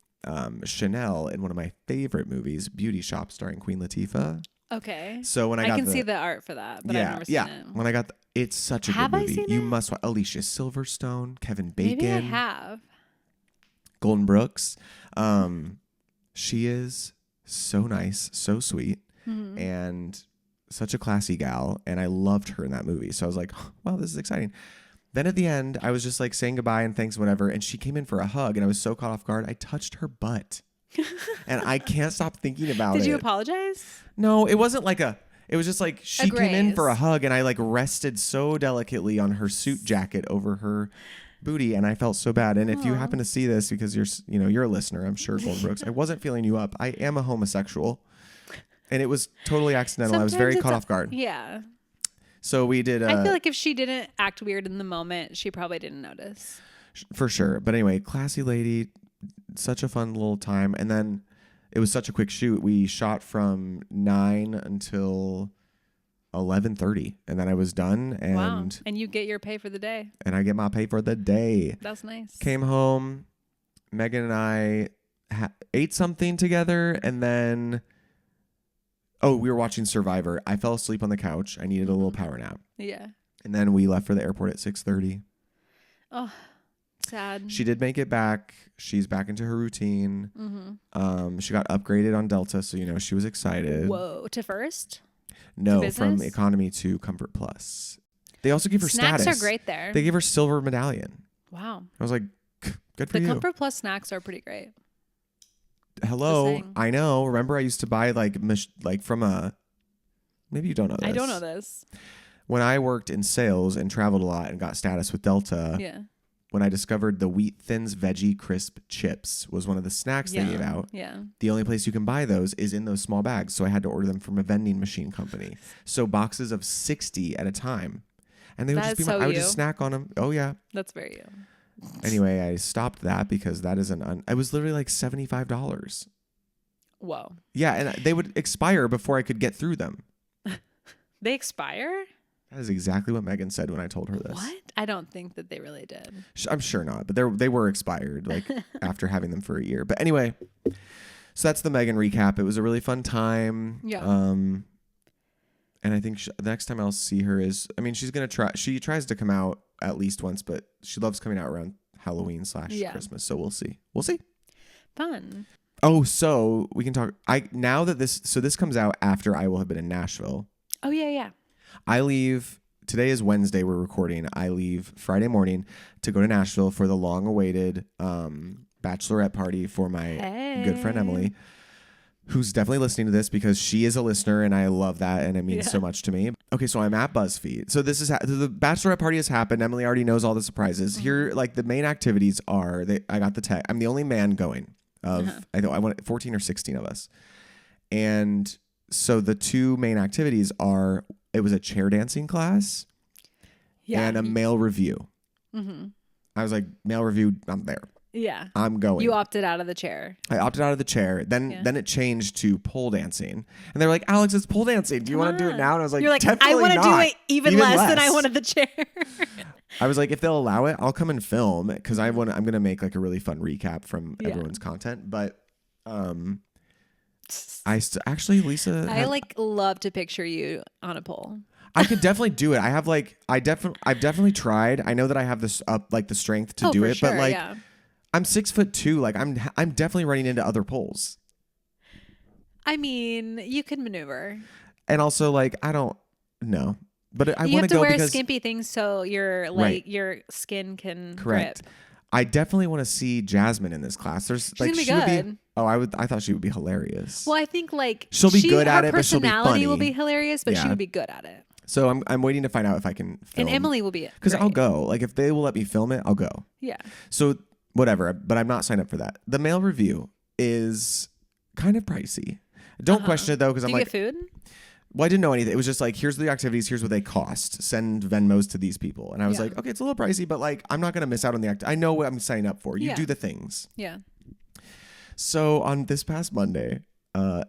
Chanel in one of my favorite movies, Beauty Shop, starring Queen Latifah. Okay. So when I can see the art for that, but I've never seen it. When I got it's such a good movie. I seen you must watch. Alicia Silverstone, Kevin Bacon. Maybe I have. Golden Brooks. She is so nice, so sweet, and such a classy gal. And I loved her in that movie. So I was like, wow, this is exciting. Then at the end, I was just like saying goodbye and thanks, whatever. And she came in for a hug and I was so caught off guard. I touched her butt. And I can't stop thinking about it. Did you apologize? No, it wasn't it was just like she came in for a hug and I like rested so delicately on her suit jacket over her booty and I felt so bad. And if you happen to see this, because you're a listener, I'm sure, Golden Brooks, I wasn't feeling you up. I am a homosexual and it was totally accidental. I was very caught off guard. Yeah. So we did. I feel like if she didn't act weird in the moment, she probably didn't notice. For sure. But anyway, classy lady, such a fun little time. And then it was such a quick shoot. We shot from 9 until 11:30, and then I was done. And wow. And you get your pay for the day. And I get my pay for the day. That's nice. Came home. Megan and I ate something together, and then we were watching Survivor. I fell asleep on the couch. I needed a little power nap. Yeah. And then we left for the airport at 6:30. Oh, sad. She did make it back. She's back into her routine. Mm-hmm. She got upgraded on Delta, so she was excited. Whoa, to first? No, from economy to Comfort Plus. They also give her snacks status. Are great there. They gave her silver medallion. Wow. I was like, good for you. The Comfort Plus snacks are pretty great. Hello, I know. Remember, I used to buy like from a. Maybe you don't know this. I don't know this. When I worked in sales and traveled a lot and got status with Delta. Yeah. When I discovered the Wheat Thins Veggie Crisp Chips was one of the snacks they gave out. Yeah. The only place you can buy those is in those small bags. So I had to order them from a vending machine company. So boxes of 60 at a time. And they would just be I would just snack on them. Oh, yeah. That's very you. Anyway, I stopped that because that is it was literally like $75. Whoa. Yeah. And they would expire before I could get through them. They expire? That is exactly what Megan said when I told her this. What? I don't think that they really did. I'm sure not, but they were expired like after having them for a year. But anyway, so that's the Megan recap. It was a really fun time. Yeah. And I think the next time I'll see her she's going to try. She tries to come out at least once, but she loves coming out around Halloween / Christmas. So we'll see. Fun. Oh, so we can talk. This comes out after I will have been in Nashville. Oh, yeah. I leave, today is Wednesday, we're recording. I leave Friday morning to go to Nashville for the long-awaited bachelorette party for my good friend Emily, who's definitely listening to this because she is a listener and I love that and it means so much to me. Okay, so I'm at BuzzFeed. So this is the bachelorette party has happened. Emily already knows all the surprises. Here, like the main activities are, I got the tech. I'm the only man going I want 14 or 16 of us. And so the two main activities are, it was a chair dancing class and a male review. Mm-hmm. I was like, male review, I'm there. Yeah. I'm going. You opted out of the chair. I opted out of the chair. Then it changed to pole dancing. And they're like, Alex, it's pole dancing. Do you want to do it now? And I was like, you're like, I want to do it even less than I wanted the chair. I was like, if they'll allow it, I'll come and film because I'm going to make like a really fun recap from everyone's content. But actually, Lisa, I love to picture you on a pole. I could definitely do it. I have I've definitely tried. I know that I have this the strength to do it, sure, but I'm 6'2". Like I'm definitely running into other poles. I mean, you can maneuver. And also, like, I don't know. But I you want have to to go wear because skimpy things so your your skin can correct. grip. I definitely want to see Jasmine in this class. There's She's like gonna be she would good. be. Oh, I thought she would be hilarious. Well, I think like she'll be good at her it, but she'll be funny. personality will be hilarious, but she would be good at it. So I'm waiting to find out if I can film. And Emily will be because I'll go. Like if they will let me film it, I'll go. Yeah. So whatever, but I'm not signed up for that. The male review is kind of pricey. Don't question it though, because I'm like, do you get food? Well, I didn't know anything. It was just like, here's the activities, here's what they cost. Send Venmos to these people. And I was like, okay, it's a little pricey, but like, I'm not going to miss out on the I know what I'm signing up for. You do the things. Yeah. So on this past Monday, while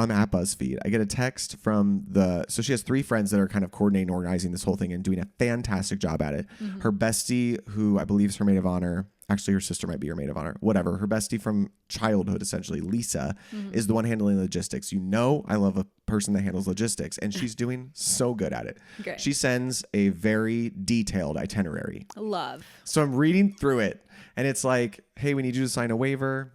I'm at BuzzFeed, I get a text from so she has 3 friends that are kind of coordinating, organizing this whole thing and doing a fantastic job at it. Mm-hmm. Her bestie, who I believe is her maid of honor, actually her sister might be her maid of honor, whatever. Her bestie from childhood, essentially, Lisa, is the one handling logistics. I love a person that handles logistics, and she's doing so good at it. Great. She sends a very detailed itinerary. Love. So I'm reading through it, and it's like, hey, we need you to sign a waiver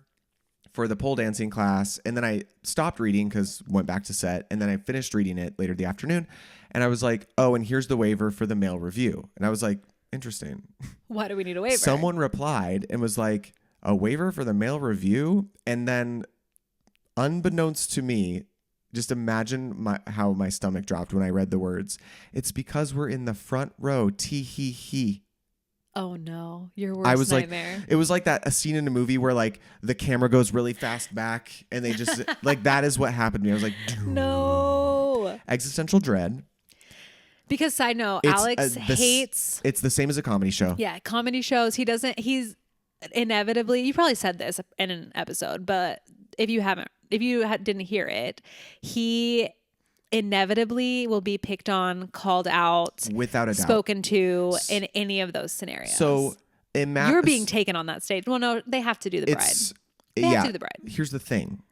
for the pole dancing class. And then I stopped reading because went back to set. And then I finished reading it later the afternoon. And I was like, oh, and here's the waiver for the male review. And I was like, interesting. Why do we need a waiver? Someone replied and was like, a waiver for the male review? And then unbeknownst to me, just imagine how my stomach dropped when I read the words. It's because we're in the front row. Tee hee hee. Oh no, your worst nightmare. Like, it was like a scene in a movie where like the camera goes really fast back and they just like, that is what happened to me. I was like, no. Existential dread. Because side note, Alex hates. It's the same as a comedy show. Yeah, comedy shows. He's inevitably, you probably said this in an episode, but if you didn't hear it, he inevitably will be picked on, called out, without a doubt, spoken to in any of those scenarios. So you're being taken on that stage. Well, no, they have to do the bride. They have to do the bride. Here's the thing.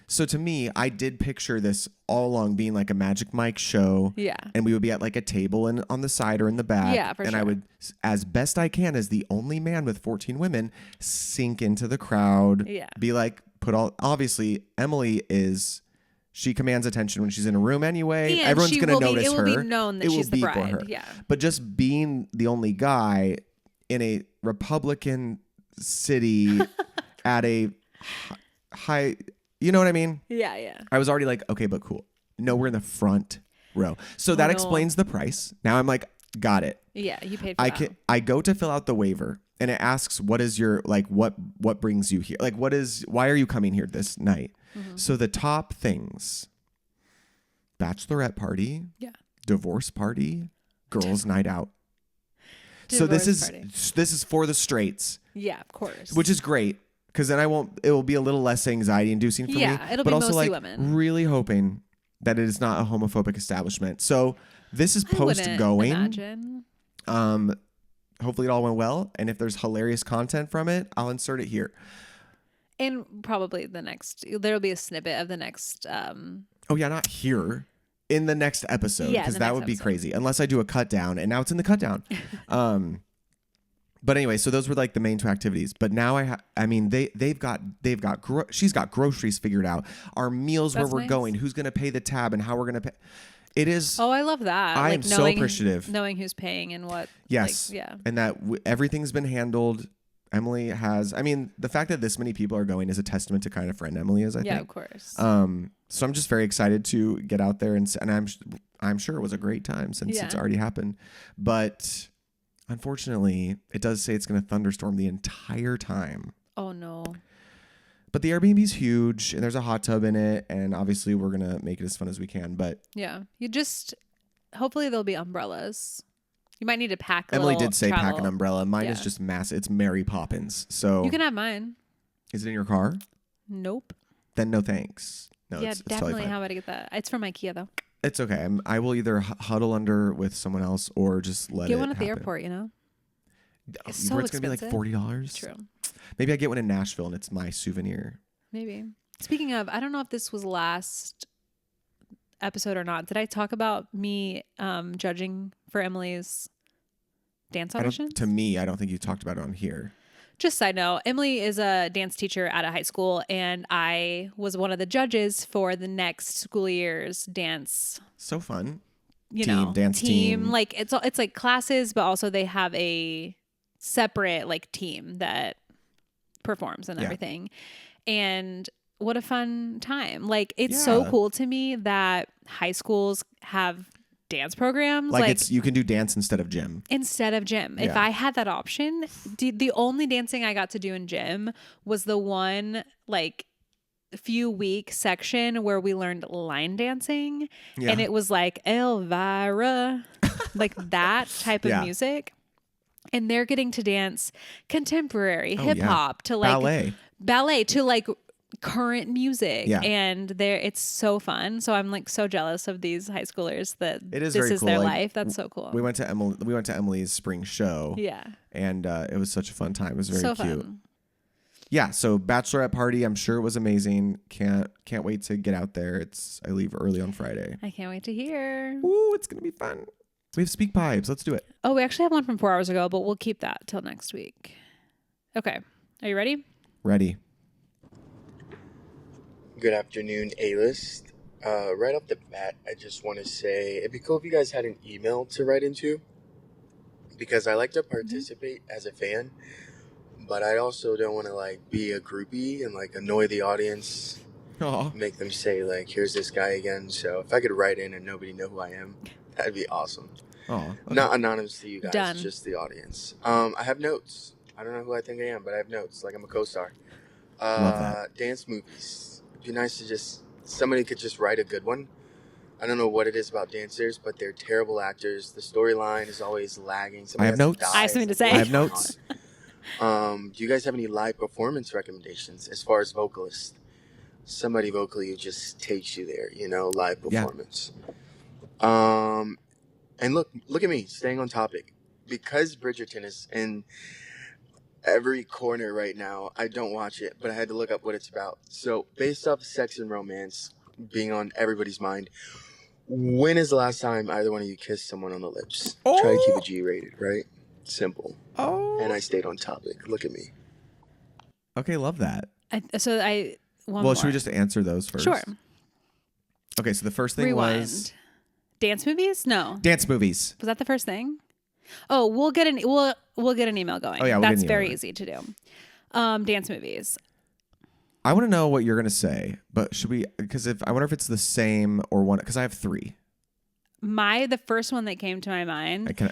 So to me, I did picture this all along being like a Magic Mike show. Yeah. And we would be at like a table and on the side or in the back. Yeah, for sure. And I would, as best I can, as the only man with 14 women, sink into the crowd. Yeah. Be like, obviously, Emily she commands attention when she's in a room anyway. And everyone's going to notice her. It will be known that she's the bride. For her. Yeah. But just being the only guy in a Republican city at a high, you know what I mean? Yeah, yeah. I was already like, okay, but cool. No, we're in the front row. So that explains the price. Now I'm like, got it. Yeah, you paid for that. I go to fill out the waiver and it asks, what is your, like, what brings you here? Like, why are you coming here this night? Mm-hmm. So the top things: bachelorette party, divorce party, girls' night out. So this is for the straights. Yeah, of course. Which is great because then it will be a little less anxiety inducing for me. Yeah, it'll but be also mostly like women. Really hoping that it is not a homophobic establishment. So this is post going. Imagine. Hopefully it all went well, and if there's hilarious content from it, I'll insert it here. And probably there'll be a snippet of the next. Oh yeah, not here. In the next episode, because that would be crazy. Unless I do a cut down, and now it's in the cut down. But anyway, so those were like the main 2 activities. But now she's got groceries figured out. Our meals, where we're going, who's going to pay the tab, and how we're going to pay. It is. Oh, I love that. I am so appreciative. Knowing who's paying and what. Yes. And that everything's been handled. Emily has, the fact that this many people are going is a testament to kind of friend Emily is, I think. Yeah, of course. So I'm just very excited to get out there and I'm sure it was a great time since it's already happened. But unfortunately, it does say it's going to thunderstorm the entire time. Oh no. But the Airbnb's huge and there's a hot tub in it, and obviously we're going to make it as fun as we can, but yeah, hopefully there'll be umbrellas. You might need to pack. Emily did say pack an umbrella. Mine is just massive. It's Mary Poppins. So you can have mine. Is it in your car? Nope. Then no thanks. No, yeah, it's definitely. Totally fine. How about I get that? It's from IKEA though. It's okay. I will either huddle under with someone else or just let it get one at happen. the airport. You know, it's where it's gonna be like $40. True. Maybe I get one in Nashville and it's my souvenir. Maybe. Speaking of, I don't know if this was last episode or not. Did I talk about me judging for Emily's dance audition? To me, I don't think you talked about it on here. Just side note, Emily is a dance teacher at a high school, and I was one of the judges for the next school year's dance. So fun. Dance team. Like it's like classes, but also they have a separate like team that performs and everything. And what a fun time. Like it's so cool to me that high schools have dance programs. Like you can do dance instead of gym. If I had that option, the only dancing I got to do in gym was the one like few week section where we learned line dancing, and it was like Elvira, like that type of music. And they're getting to dance contemporary hip hop to like ballet to like current music, and it's so fun. So I'm like so jealous of these high schoolers that this is their life. That's so cool. We went to Emily's spring show, and it was such a fun time. It was very cute. Fun. Yeah, so bachelorette party, I'm sure it was amazing. Can't wait to get out there. I leave early on Friday. I can't wait to hear. Ooh, it's gonna be fun. We have speak pipes. Let's do it. Oh, we actually have one from 4 hours ago, but we'll keep that till next week. Okay, are you ready? Ready. Good afternoon, A-List. Right off the bat, I just want to say it'd be cool if you guys had an email to write into, because I like to participate as a fan, but I also don't want to like be a groupie and like annoy the audience, make them say like, here's this guy again. So if I could write in and nobody know who I am, that'd be awesome. Okay. Not anonymous to you guys, just the audience. I have notes. I don't know who I think I am, but I have notes. Like I'm a co-star. Dance movies. It'd be nice to somebody could just write a good one. I don't know what it is about dancers, but they're terrible actors. The storyline is always lagging. I have notes. I have something to say. I have notes. Do you guys have any live performance recommendations as far as vocalists? Somebody vocally who just takes you there, live performance. Yeah. And look at me, staying on topic. Because Bridgerton is in every corner right now, I don't watch it, but I had to look up what it's about. So, based off sex and romance being on everybody's mind, when is the last time either one of you kissed someone on the lips? Try to keep it G-rated, right? Simple. And I stayed on topic. Look at me. Okay, love that. Should we just answer those first? Sure. Okay, so the first thing was dance movies? No. Dance movies. Was that the first thing? Oh, we'll get an email going. Oh yeah, that's very easy to do. Dance movies. I want to know what you're gonna say, but should we? Because I wonder if it's the same or one. Because I have 3. The first one that came to my mind.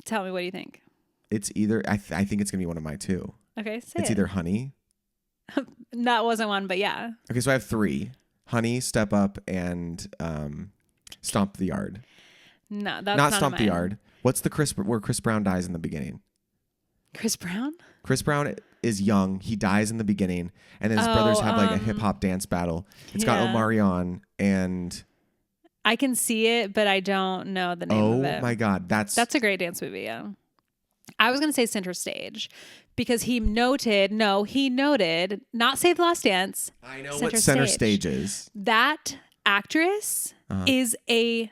Tell me, what do you think? It's either I think it's gonna be one of my 2. Okay, say it's either Honey. That wasn't one, but yeah. Okay, so I have 3: Honey, Step Up, and Stomp the Yard. No, that's not Stomp the Yard. What's where Chris Brown dies in the beginning? Chris Brown? Chris Brown is young. He dies in the beginning, and then his brothers have like a hip hop dance battle. It's got Omarion, and I can see it, but I don't know the name of it. Oh my God, that's a great dance movie. Yeah, I was gonna say Center Stage because he noted, not Save the Last Dance. I know what Center Stage is. That actress is a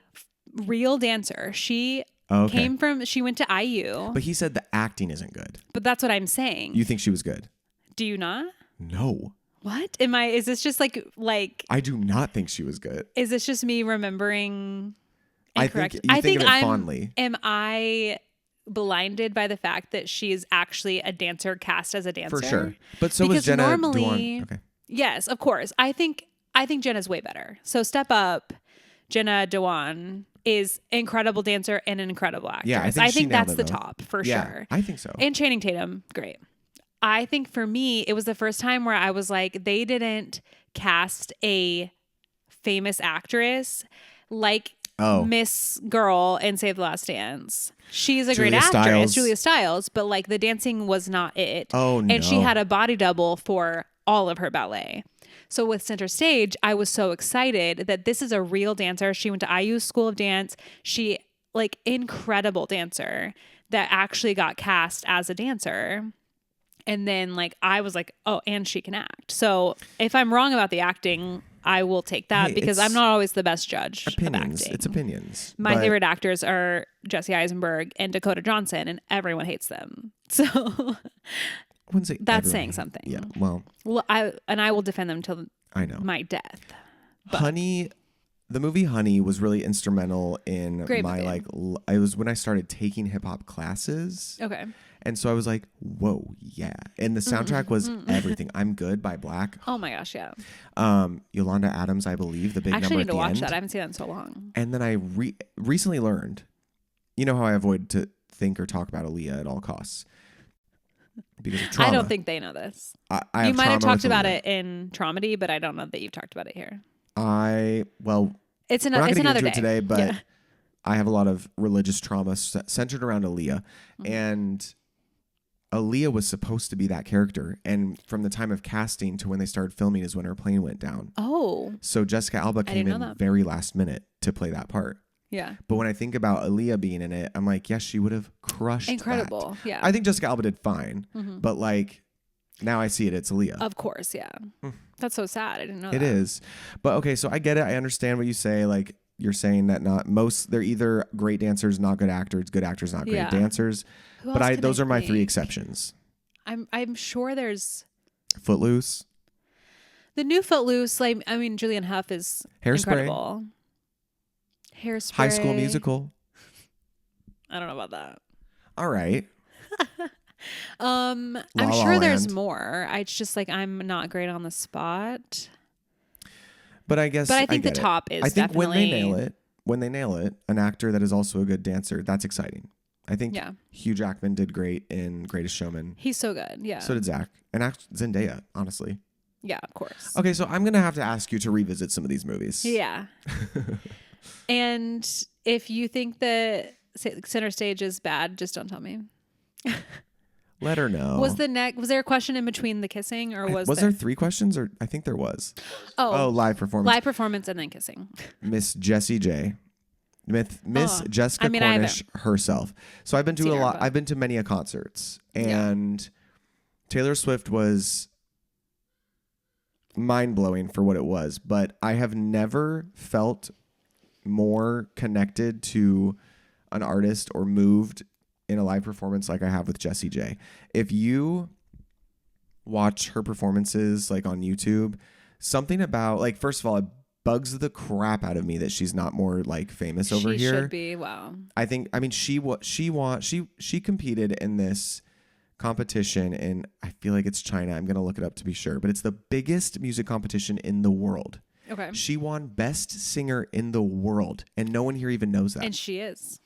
real dancer. She she went to IU. But he said the acting isn't good. But that's what I'm saying. You think she was good? Do you not? No. What? Is this just like I do not think she was good. Is this just me remembering incorrect? I think of it fondly. Am I blinded by the fact that she's actually a dancer cast as a dancer? For sure. But so was Jenna Dewan. Okay. Yes, of course. I think Jenna's way better. So Step Up, Jenna Dewan is incredible dancer and an incredible actress. Yeah, I think that's the top for sure. I think so. And Channing Tatum, great. I think for me, it was the first time where I was like, they didn't cast a famous actress like Miss Girl in Save the Last Dance. She's a great actress, Julia Stiles, but like the dancing was not it. Oh no. And she had a body double for all of her ballet. So with Center Stage, I was so excited that this is a real dancer. She went to IU School of Dance. She incredible dancer that actually got cast as a dancer. And then I was like, oh, and she can act. So if I'm wrong about the acting, I will take that because I'm not always the best judge of acting. It's opinions. My favorite actors are Jesse Eisenberg and Dakota Johnson, and everyone hates them. So that's saying something. Yeah. Well, I will defend them till my death. But Honey, the movie Honey was really instrumental in my movie. it was when I started taking hip hop classes. Okay. And so I was like, whoa, yeah. And the soundtrack was everything. I'm Good by Black. Oh my gosh, yeah. Yolanda Adams, I believe, the big number at the end. I actually need to watch that. I haven't seen that in so long. And then I recently learned, you know how I avoid to think or talk about Aaliyah at all costs. Because of trauma. I don't think they know this. You might have talked about it in Traumedy, but I don't know that you've talked about it here. It's another we're not going to get into day it today, but I have a lot of religious trauma centered around Aaliyah. And Aaliyah was supposed to be that character. And from the time of casting to when they started filming is when her plane went down. Oh. So Jessica Alba came in very last minute to play that part. Yeah. But when I think about Aaliyah being in it, I'm like, yes, she would have crushed Incredible. that. Yeah. I think Jessica Alba did fine. But like, now I see it's Aaliyah. Of course, yeah. That's so sad. I didn't know that. It is. But okay, so I get it. I understand what you say. Like, you're saying that they're either great dancers, not good actors, not great dancers. But those are my three exceptions. I'm sure there's Footloose. The new Footloose, like Julianne Hough is incredible. Hairspray. High School Musical. I don't know about that. All right. I'm sure there's more. It's just like I'm not great on the spot. But I guess I think the top is definitely. when they nail it, an actor that is also a good dancer, that's exciting. I think Hugh Jackman did great in Greatest Showman. He's so good. Yeah. So did Zach. And Zendaya, honestly. Yeah, of course. Okay, so I'm going to have to ask you to revisit some of these movies. Yeah. And if you think that Center Stage is bad, just don't tell me. Let her know. Was there a question in between the kissing, or was there 3 questions? Or I think there was. Oh, live performance. Live performance and then kissing. Miss Jessie J. Miss Jessica Cornish herself. So I've been to I've been to many concerts, and Taylor Swift was mind-blowing for what it was, but I have never felt more connected to an artist or moved in a live performance like I have with Jessie J. If you watch her performances like on YouTube, something about like, first of all, it bugs the crap out of me that she's not more like famous over here. She should be. Wow. She competed in this competition in, I feel like it's China. I'm going to look it up to be sure, but it's the biggest music competition in the world. Okay. She won Best Singer in the world, and no one here even knows that. And she is.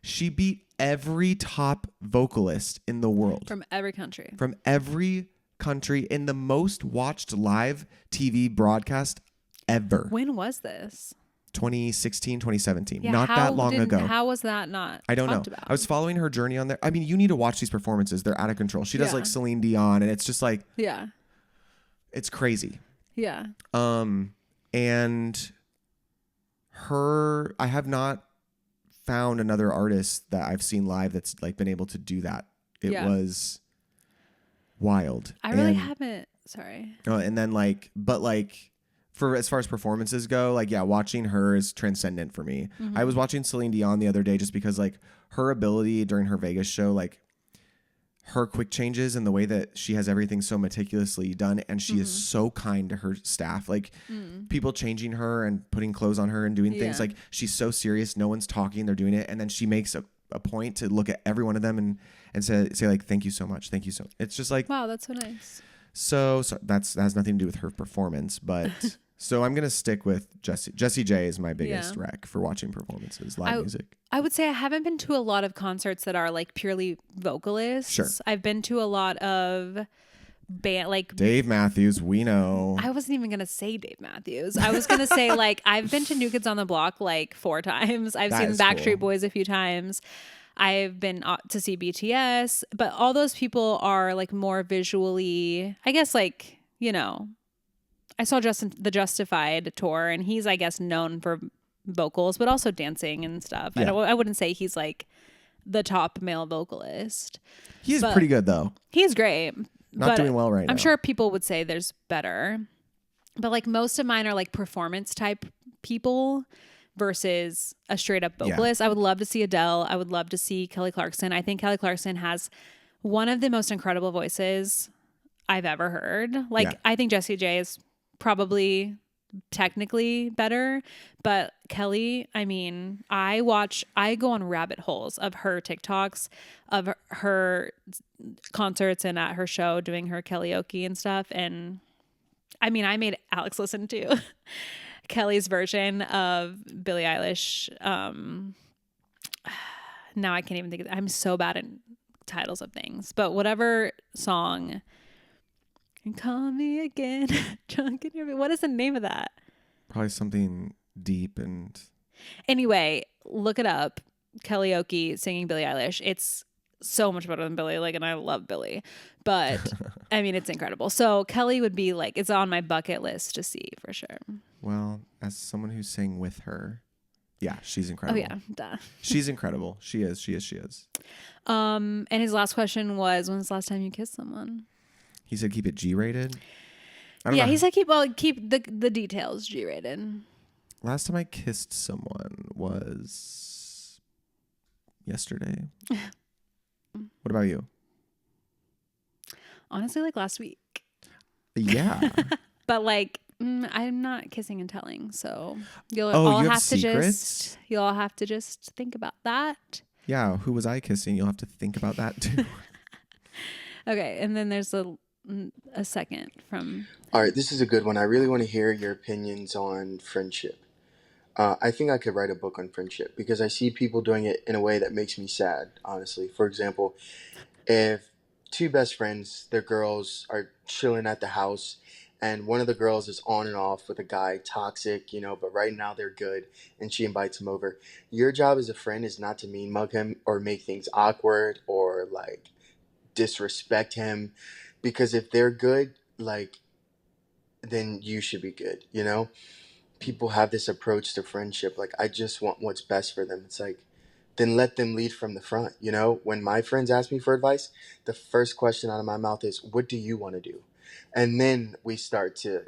She beat every top vocalist in the world. From every country. In the most watched live TV broadcast ever. When was this? 2016, 2017. Not that long ago. How was that not I don't know. about? I was following her journey on there. I mean, you need to watch these performances. They're out of control. She does like Celine Dion, and it's just like, it's crazy. Yeah. And I have not found another artist that I've seen live that's like been able to do that. It was wild. I really haven't. Sorry. And then for as far as performances go, watching her is transcendent for me. Mm-hmm. I was watching Celine Dion the other day just because like her ability during her Vegas show, like her quick changes and the way that she has everything so meticulously done, and she is so kind to her staff, like people changing her and putting clothes on her and doing things, like she's so serious, no one's talking, they're doing it, and then she makes a point to look at every one of them and say like, thank you so much, it's just like, wow, that's so nice. So that has nothing to do with her performance, but so I'm gonna stick with Jessie J is my biggest rec for watching performances, live music. I would say I haven't been to a lot of concerts that are like purely vocalists. Sure. I've been to a lot of band, like Dave Matthews. We know. I wasn't even gonna say Dave Matthews. I was gonna say like I've been to New Kids on the Block like 4 times. I've seen Backstreet Boys a few times. I've been to see BTS, but all those people are like more visually, I guess, like, you know, I saw the Justified tour, and he's, I guess, known for vocals, but also dancing and stuff. Yeah. I wouldn't say he's like the top male vocalist. He's pretty good though. He's great. Not doing well right now. I'm sure people would say there's better. But like most of mine are like performance type people versus a straight up vocalist. I would love to see Adele. I would love to see Kelly Clarkson. I think Kelly Clarkson has one of the most incredible voices I've ever heard. Like I think Jessie J is probably technically better, but Kelly, I mean, I go on rabbit holes of her TikToks, of her concerts and at her show doing her karaoke and stuff. And I mean, I made Alex listen to Kelly's version of Billie Eilish. Now I can't even think of it. I'm so bad at titles of things, but whatever song. And call me again, drunk in your. What is the name of that? Probably something deep and. Anyway, look it up. Karaoke singing Billie Eilish. It's so much better than Billie. Like, and I love Billie, but I mean, it's incredible. So Kelly would be like, it's on my bucket list to see for sure. Well, as someone who sang with her, yeah, she's incredible. Oh yeah, duh. She's incredible. She is. And his last question was, when's the last time you kissed someone? He said keep it G-rated. Yeah, he said keep the details G-rated. Last time I kissed someone was yesterday. What about you? Honestly, like last week. Yeah. But like, I'm not kissing and telling, so you'll you all have have to secrets? you'll have to just think about that. Yeah, who was I kissing? You'll have to think about that too. Okay, and then there's a second from. All right, this is a good one. I really want to hear your opinions on friendship. I think I could write a book on friendship because I see people doing it in a way that makes me sad, honestly. For example, if two best friends, their girls, are chilling at the house and one of the girls is on and off with a guy, toxic, but right now they're good, and she invites him over. Your job as a friend is not to mean mug him or make things awkward or like disrespect him, because if they're good, like, then you should be good, People have this approach to friendship, like, I just want what's best for them. It's like, then let them lead from the front, When my friends ask me for advice, the first question out of my mouth is, what do you want to do? And then we start to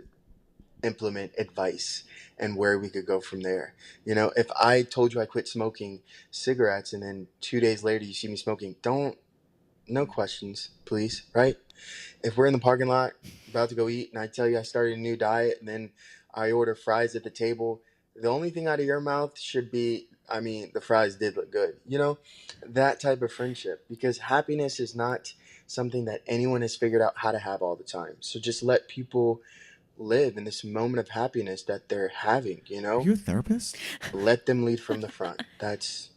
implement advice and where we could go from there. If I told you I quit smoking cigarettes and then 2 days later you see me smoking, no questions, please, right? If we're in the parking lot about to go eat and I tell you I started a new diet and then I order fries at the table, the only thing out of your mouth should be, the fries did look good. That type of friendship, because happiness is not something that anyone has figured out how to have all the time. So just let people live in this moment of happiness that they're having, Are you a therapist? Let them lead from the front. That's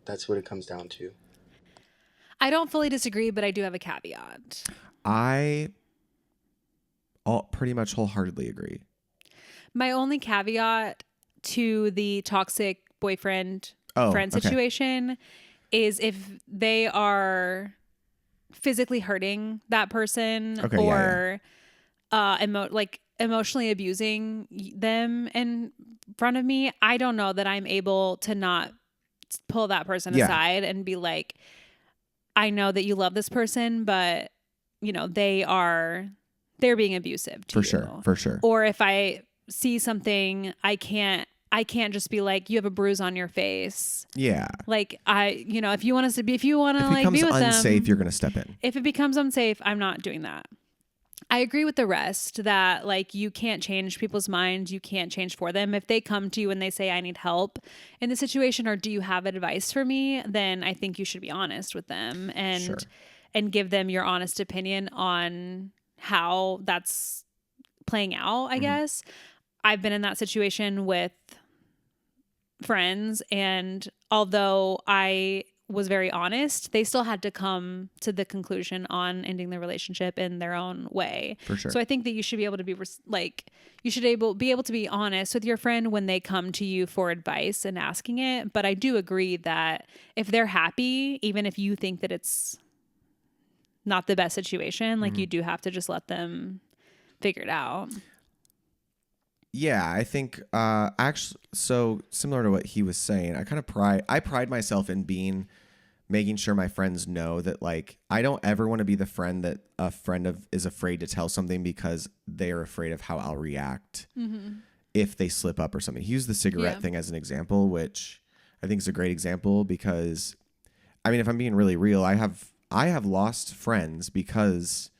what it comes down to. I don't fully disagree, but I do have a caveat. I pretty much wholeheartly agree. My only caveat to the toxic boyfriend friend situation is if they are physically hurting that person or emotionally abusing them in front of me, I don't know that I'm able to not pull that person aside and be like, I know that you love this person, but they're being abusive to you. For sure. Or if I see something, I can't just be like, you have a bruise on your face. Yeah. Like if you want us to be, if you want to like be with them, if it becomes unsafe, you're going to step in. If it becomes unsafe, I'm not doing that. I agree with the rest that like you can't change people's minds. You can't change for them. If they come to you and they say, I need help in the situation, or do you have advice for me? Then I think you should be honest with them and give them your honest opinion on how that's playing out, I guess. I've been in that situation with friends, and although I was very honest, they still had to come to the conclusion on ending the relationship in their own way. For sure. So I think that you should be able to be be able to be honest with your friend when they come to you for advice and asking it. But I do agree that if they're happy, even if you think that it's not the best situation, like you do have to just let them figure it out. Yeah, I think actually, so similar to what he was saying, I pride myself in being making sure my friends know that like I don't ever want to be the friend that a friend of is afraid to tell something because they're afraid of how I'll react if they slip up or something. He used the cigarette thing as an example, which I think is a great example because I mean, if I'm being really real, I have lost friends because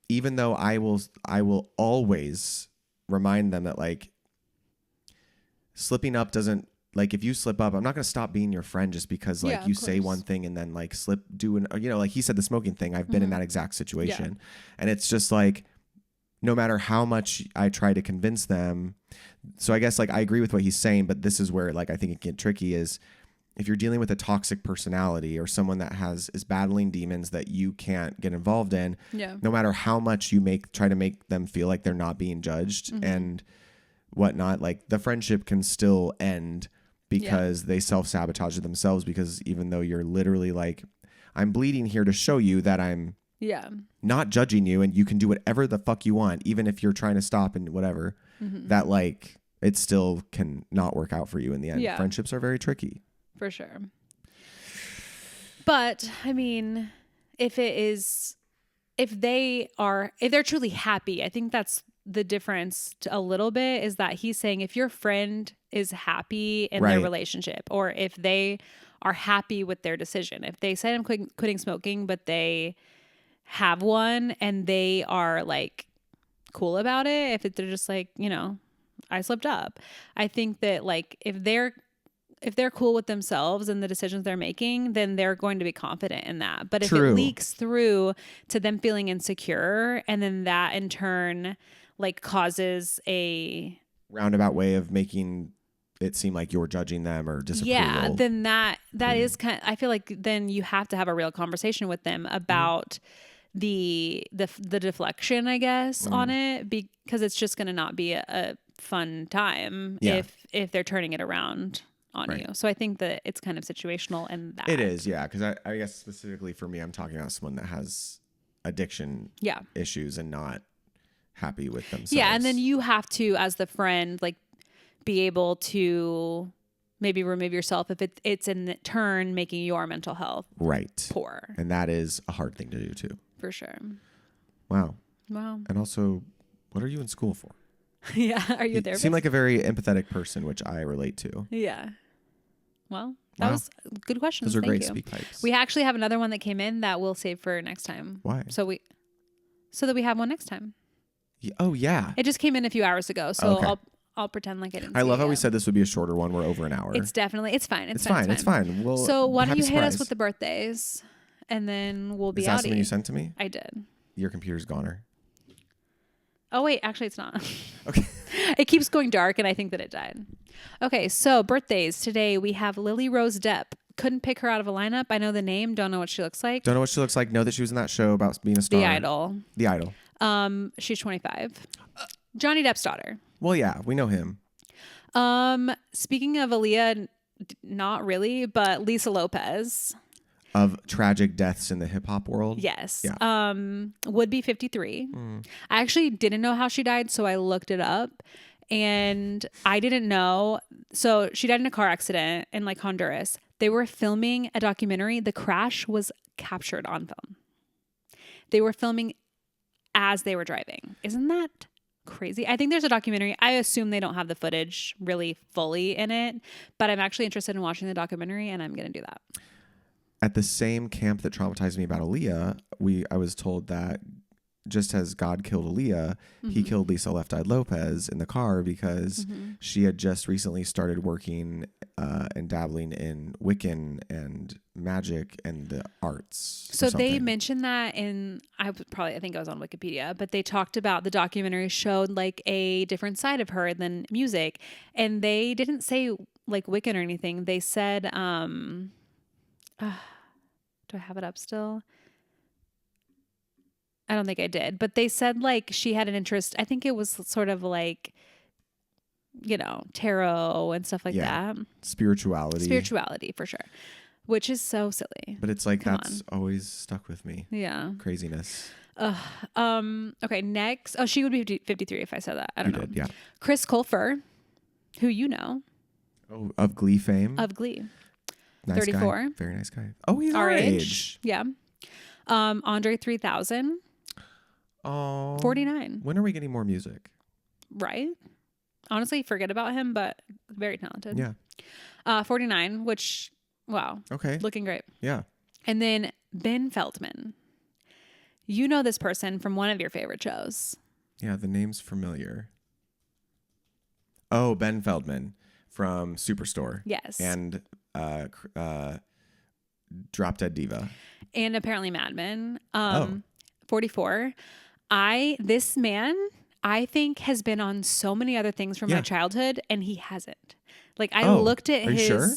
even though I will always remind them that like slipping up doesn't, like if you slip up, I'm not going to stop being your friend just because like you say one thing and then like like he said the smoking thing. I've been in that exact situation. And it's just like, no matter how much I try to convince them. So I guess like I agree with what he's saying, but this is where like I think it get tricky is if you're dealing with a toxic personality or someone that is battling demons that you can't get involved in, no matter how much you try to make them feel like they're not being judged and whatnot, like the friendship can still end because they self-sabotage themselves, because even though you're literally like, I'm bleeding here to show you that I'm not judging you and you can do whatever the fuck you want, even if you're trying to stop and whatever, that like it still can not work out for you in the end. Friendships are very tricky. For sure. But I mean, if they're truly happy, I think that's the difference a little bit, is that he's saying if your friend is happy in their relationship, or if they are happy with their decision, if they said I'm quitting smoking, but they have one and they are like cool about it, if they're just like, you know, I slipped up. I think that like if they're cool with themselves and the decisions they're making, then they're going to be confident in that. But if it leaks through to them feeling insecure, and then that in turn like causes a roundabout way of making it seem like you're judging them or disapproval. Then that is I feel like then you have to have a real conversation with them about the deflection, I guess, on it, because it's just going to not be a fun time if they're turning it around on you. So I think that it's kind of situational in that. It is, yeah, because I guess specifically for me, I'm talking about someone that has addiction issues and not happy with themselves. Yeah, and then you have to, as the friend, like be able to maybe remove yourself if it's in turn making your mental health poor. And that is a hard thing to do too. For sure. Wow. And also, what are you in school for? Are you there? You seem like a very empathetic person, which I relate to. Yeah. Well, that was a good question. Those are great speak pipes. We actually have another one that came in that we'll save for next time. Why? So that we have one next time. Oh yeah. It just came in a few hours ago, so I'll pretend like I didn't. I love how we said this would be a shorter one. We're over an hour. It's fine. It's fine. So why don't you hit us with the birthdays, and then we'll be out. Is that something you sent to me? I did. Your computer's goner. Oh wait, actually it's not. Okay. It keeps going dark, and I think that it died. Okay, so birthdays today we have Lily Rose Depp. Couldn't pick her out of a lineup. I know the name. Don't know what she looks like. Know that she was in that show about being a star. The Idol. She's 25. Johnny Depp's daughter. Well, yeah, we know him. Speaking of Aaliyah, not really, but Lisa Lopez. Of tragic deaths in the hip hop world. Yes. Yeah. Would be 53. I actually didn't know how she died, so I looked it up, and I didn't know. So she died in a car accident in like Honduras. They were filming a documentary. The crash was captured on film. They were filming as they were driving. Isn't that crazy? I think there's a documentary. I assume they don't have the footage really fully in it, but I'm actually interested in watching the documentary, and I'm going to do that. At the same camp that traumatized me about Aaliyah, I was told that just as God killed Aaliyah, he killed Lisa Left Eye Lopez in the car because she had just recently started working and dabbling in Wiccan and magic and the arts. So they mentioned that I think I was on Wikipedia, but they talked about the documentary showed like a different side of her than music. And they didn't say like Wiccan or anything. They said, do I have it up still? I don't think I did, but they said like she had an interest. I think it was sort of like, you know, tarot and stuff like that. Spirituality for sure, which is so silly. But it's like that's always stuck with me. Yeah. Craziness. Okay. Next. Oh, she would be 53 if I said that. I don't know. Did, yeah. Chris Colfer, who you know. Oh, of Glee fame. Of Glee. Nice 34. Guy. Very nice guy. Oh, he's our age. Yeah. Andre 3000. Oh. 49. When are we getting more music? Right? Honestly, forget about him, but very talented. Yeah. 49, which, wow. Okay. Looking great. Yeah. And then Ben Feldman. You know this person from one of your favorite shows. Yeah, the name's familiar. Oh, Ben Feldman from Superstore. Yes. And Drop Dead Diva. And apparently Mad Men. 44. This man, I think, has been on so many other things from my childhood, and he hasn't. Like, I looked at his... Are you sure?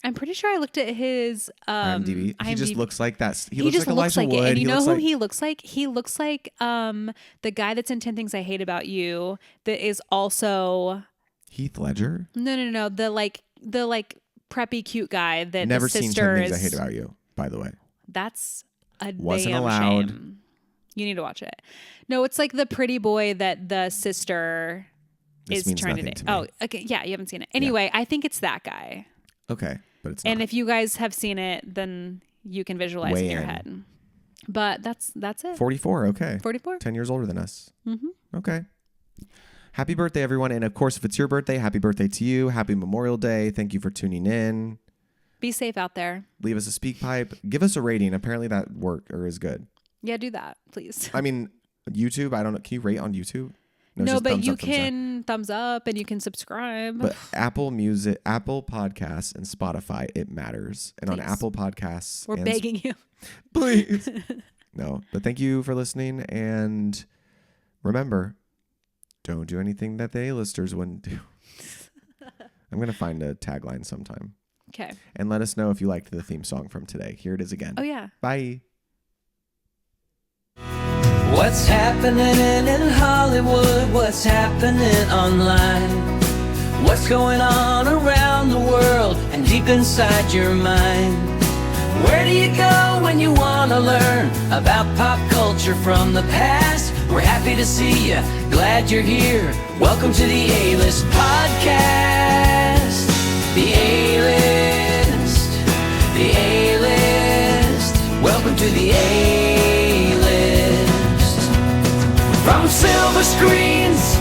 I'm pretty sure I looked at his IMDb. He just looks like that. He looks like Elijah Wood. It. And you know who he looks like? He looks like the guy that's in 10 Things I Hate About You that is also... Heath Ledger? No. The preppy cute guy that Never the sister seen 10 Things is... I Hate About You, by the way. That's a Wasn't damn allowed. shame. You need to watch it. No, it's like the pretty boy that the sister is trying to date. Oh, okay. Yeah, you haven't seen it. Anyway, I think it's that guy. Okay, but it's not. And if you guys have seen it, then you can visualize in your head. But that's it. 44, okay. 44. 10 years older than us. Mm-hmm. Okay. Happy birthday, everyone. And of course, if it's your birthday, happy birthday to you. Happy Memorial Day. Thank you for tuning in. Be safe out there. Leave us a speak pipe. Give us a rating. Apparently that worked or is good. Yeah, do that, please. I mean, YouTube, I don't know. Can you rate on YouTube? No, but you can thumbs up and you can subscribe. But Apple Music, Apple Podcasts, and Spotify, it matters. And Please. on Apple Podcasts, we're begging you. Please. No, but thank you for listening. And remember, don't do anything that the A-listers wouldn't do. I'm going to find a tagline sometime. Okay. And let us know if you liked the theme song from today. Here it is again. Oh, yeah. Bye. What's happening in Hollywood? What's happening online? What's going on around the world and deep inside your mind? Where do you go when you want to learn about pop culture from the past? We're happy to see you. Glad you're here. Welcome to the A-List Podcast. The A-List. The A-List. Welcome to the A-List. From silver screens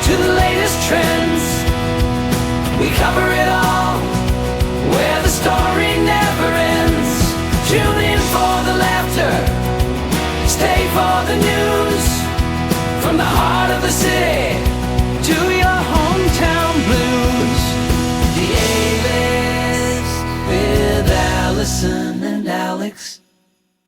to the latest trends, we cover it all, where the story never ends. Tune in for the laughter, stay for the news. From the heart of the city to your hometown blues. The A-List with Allison.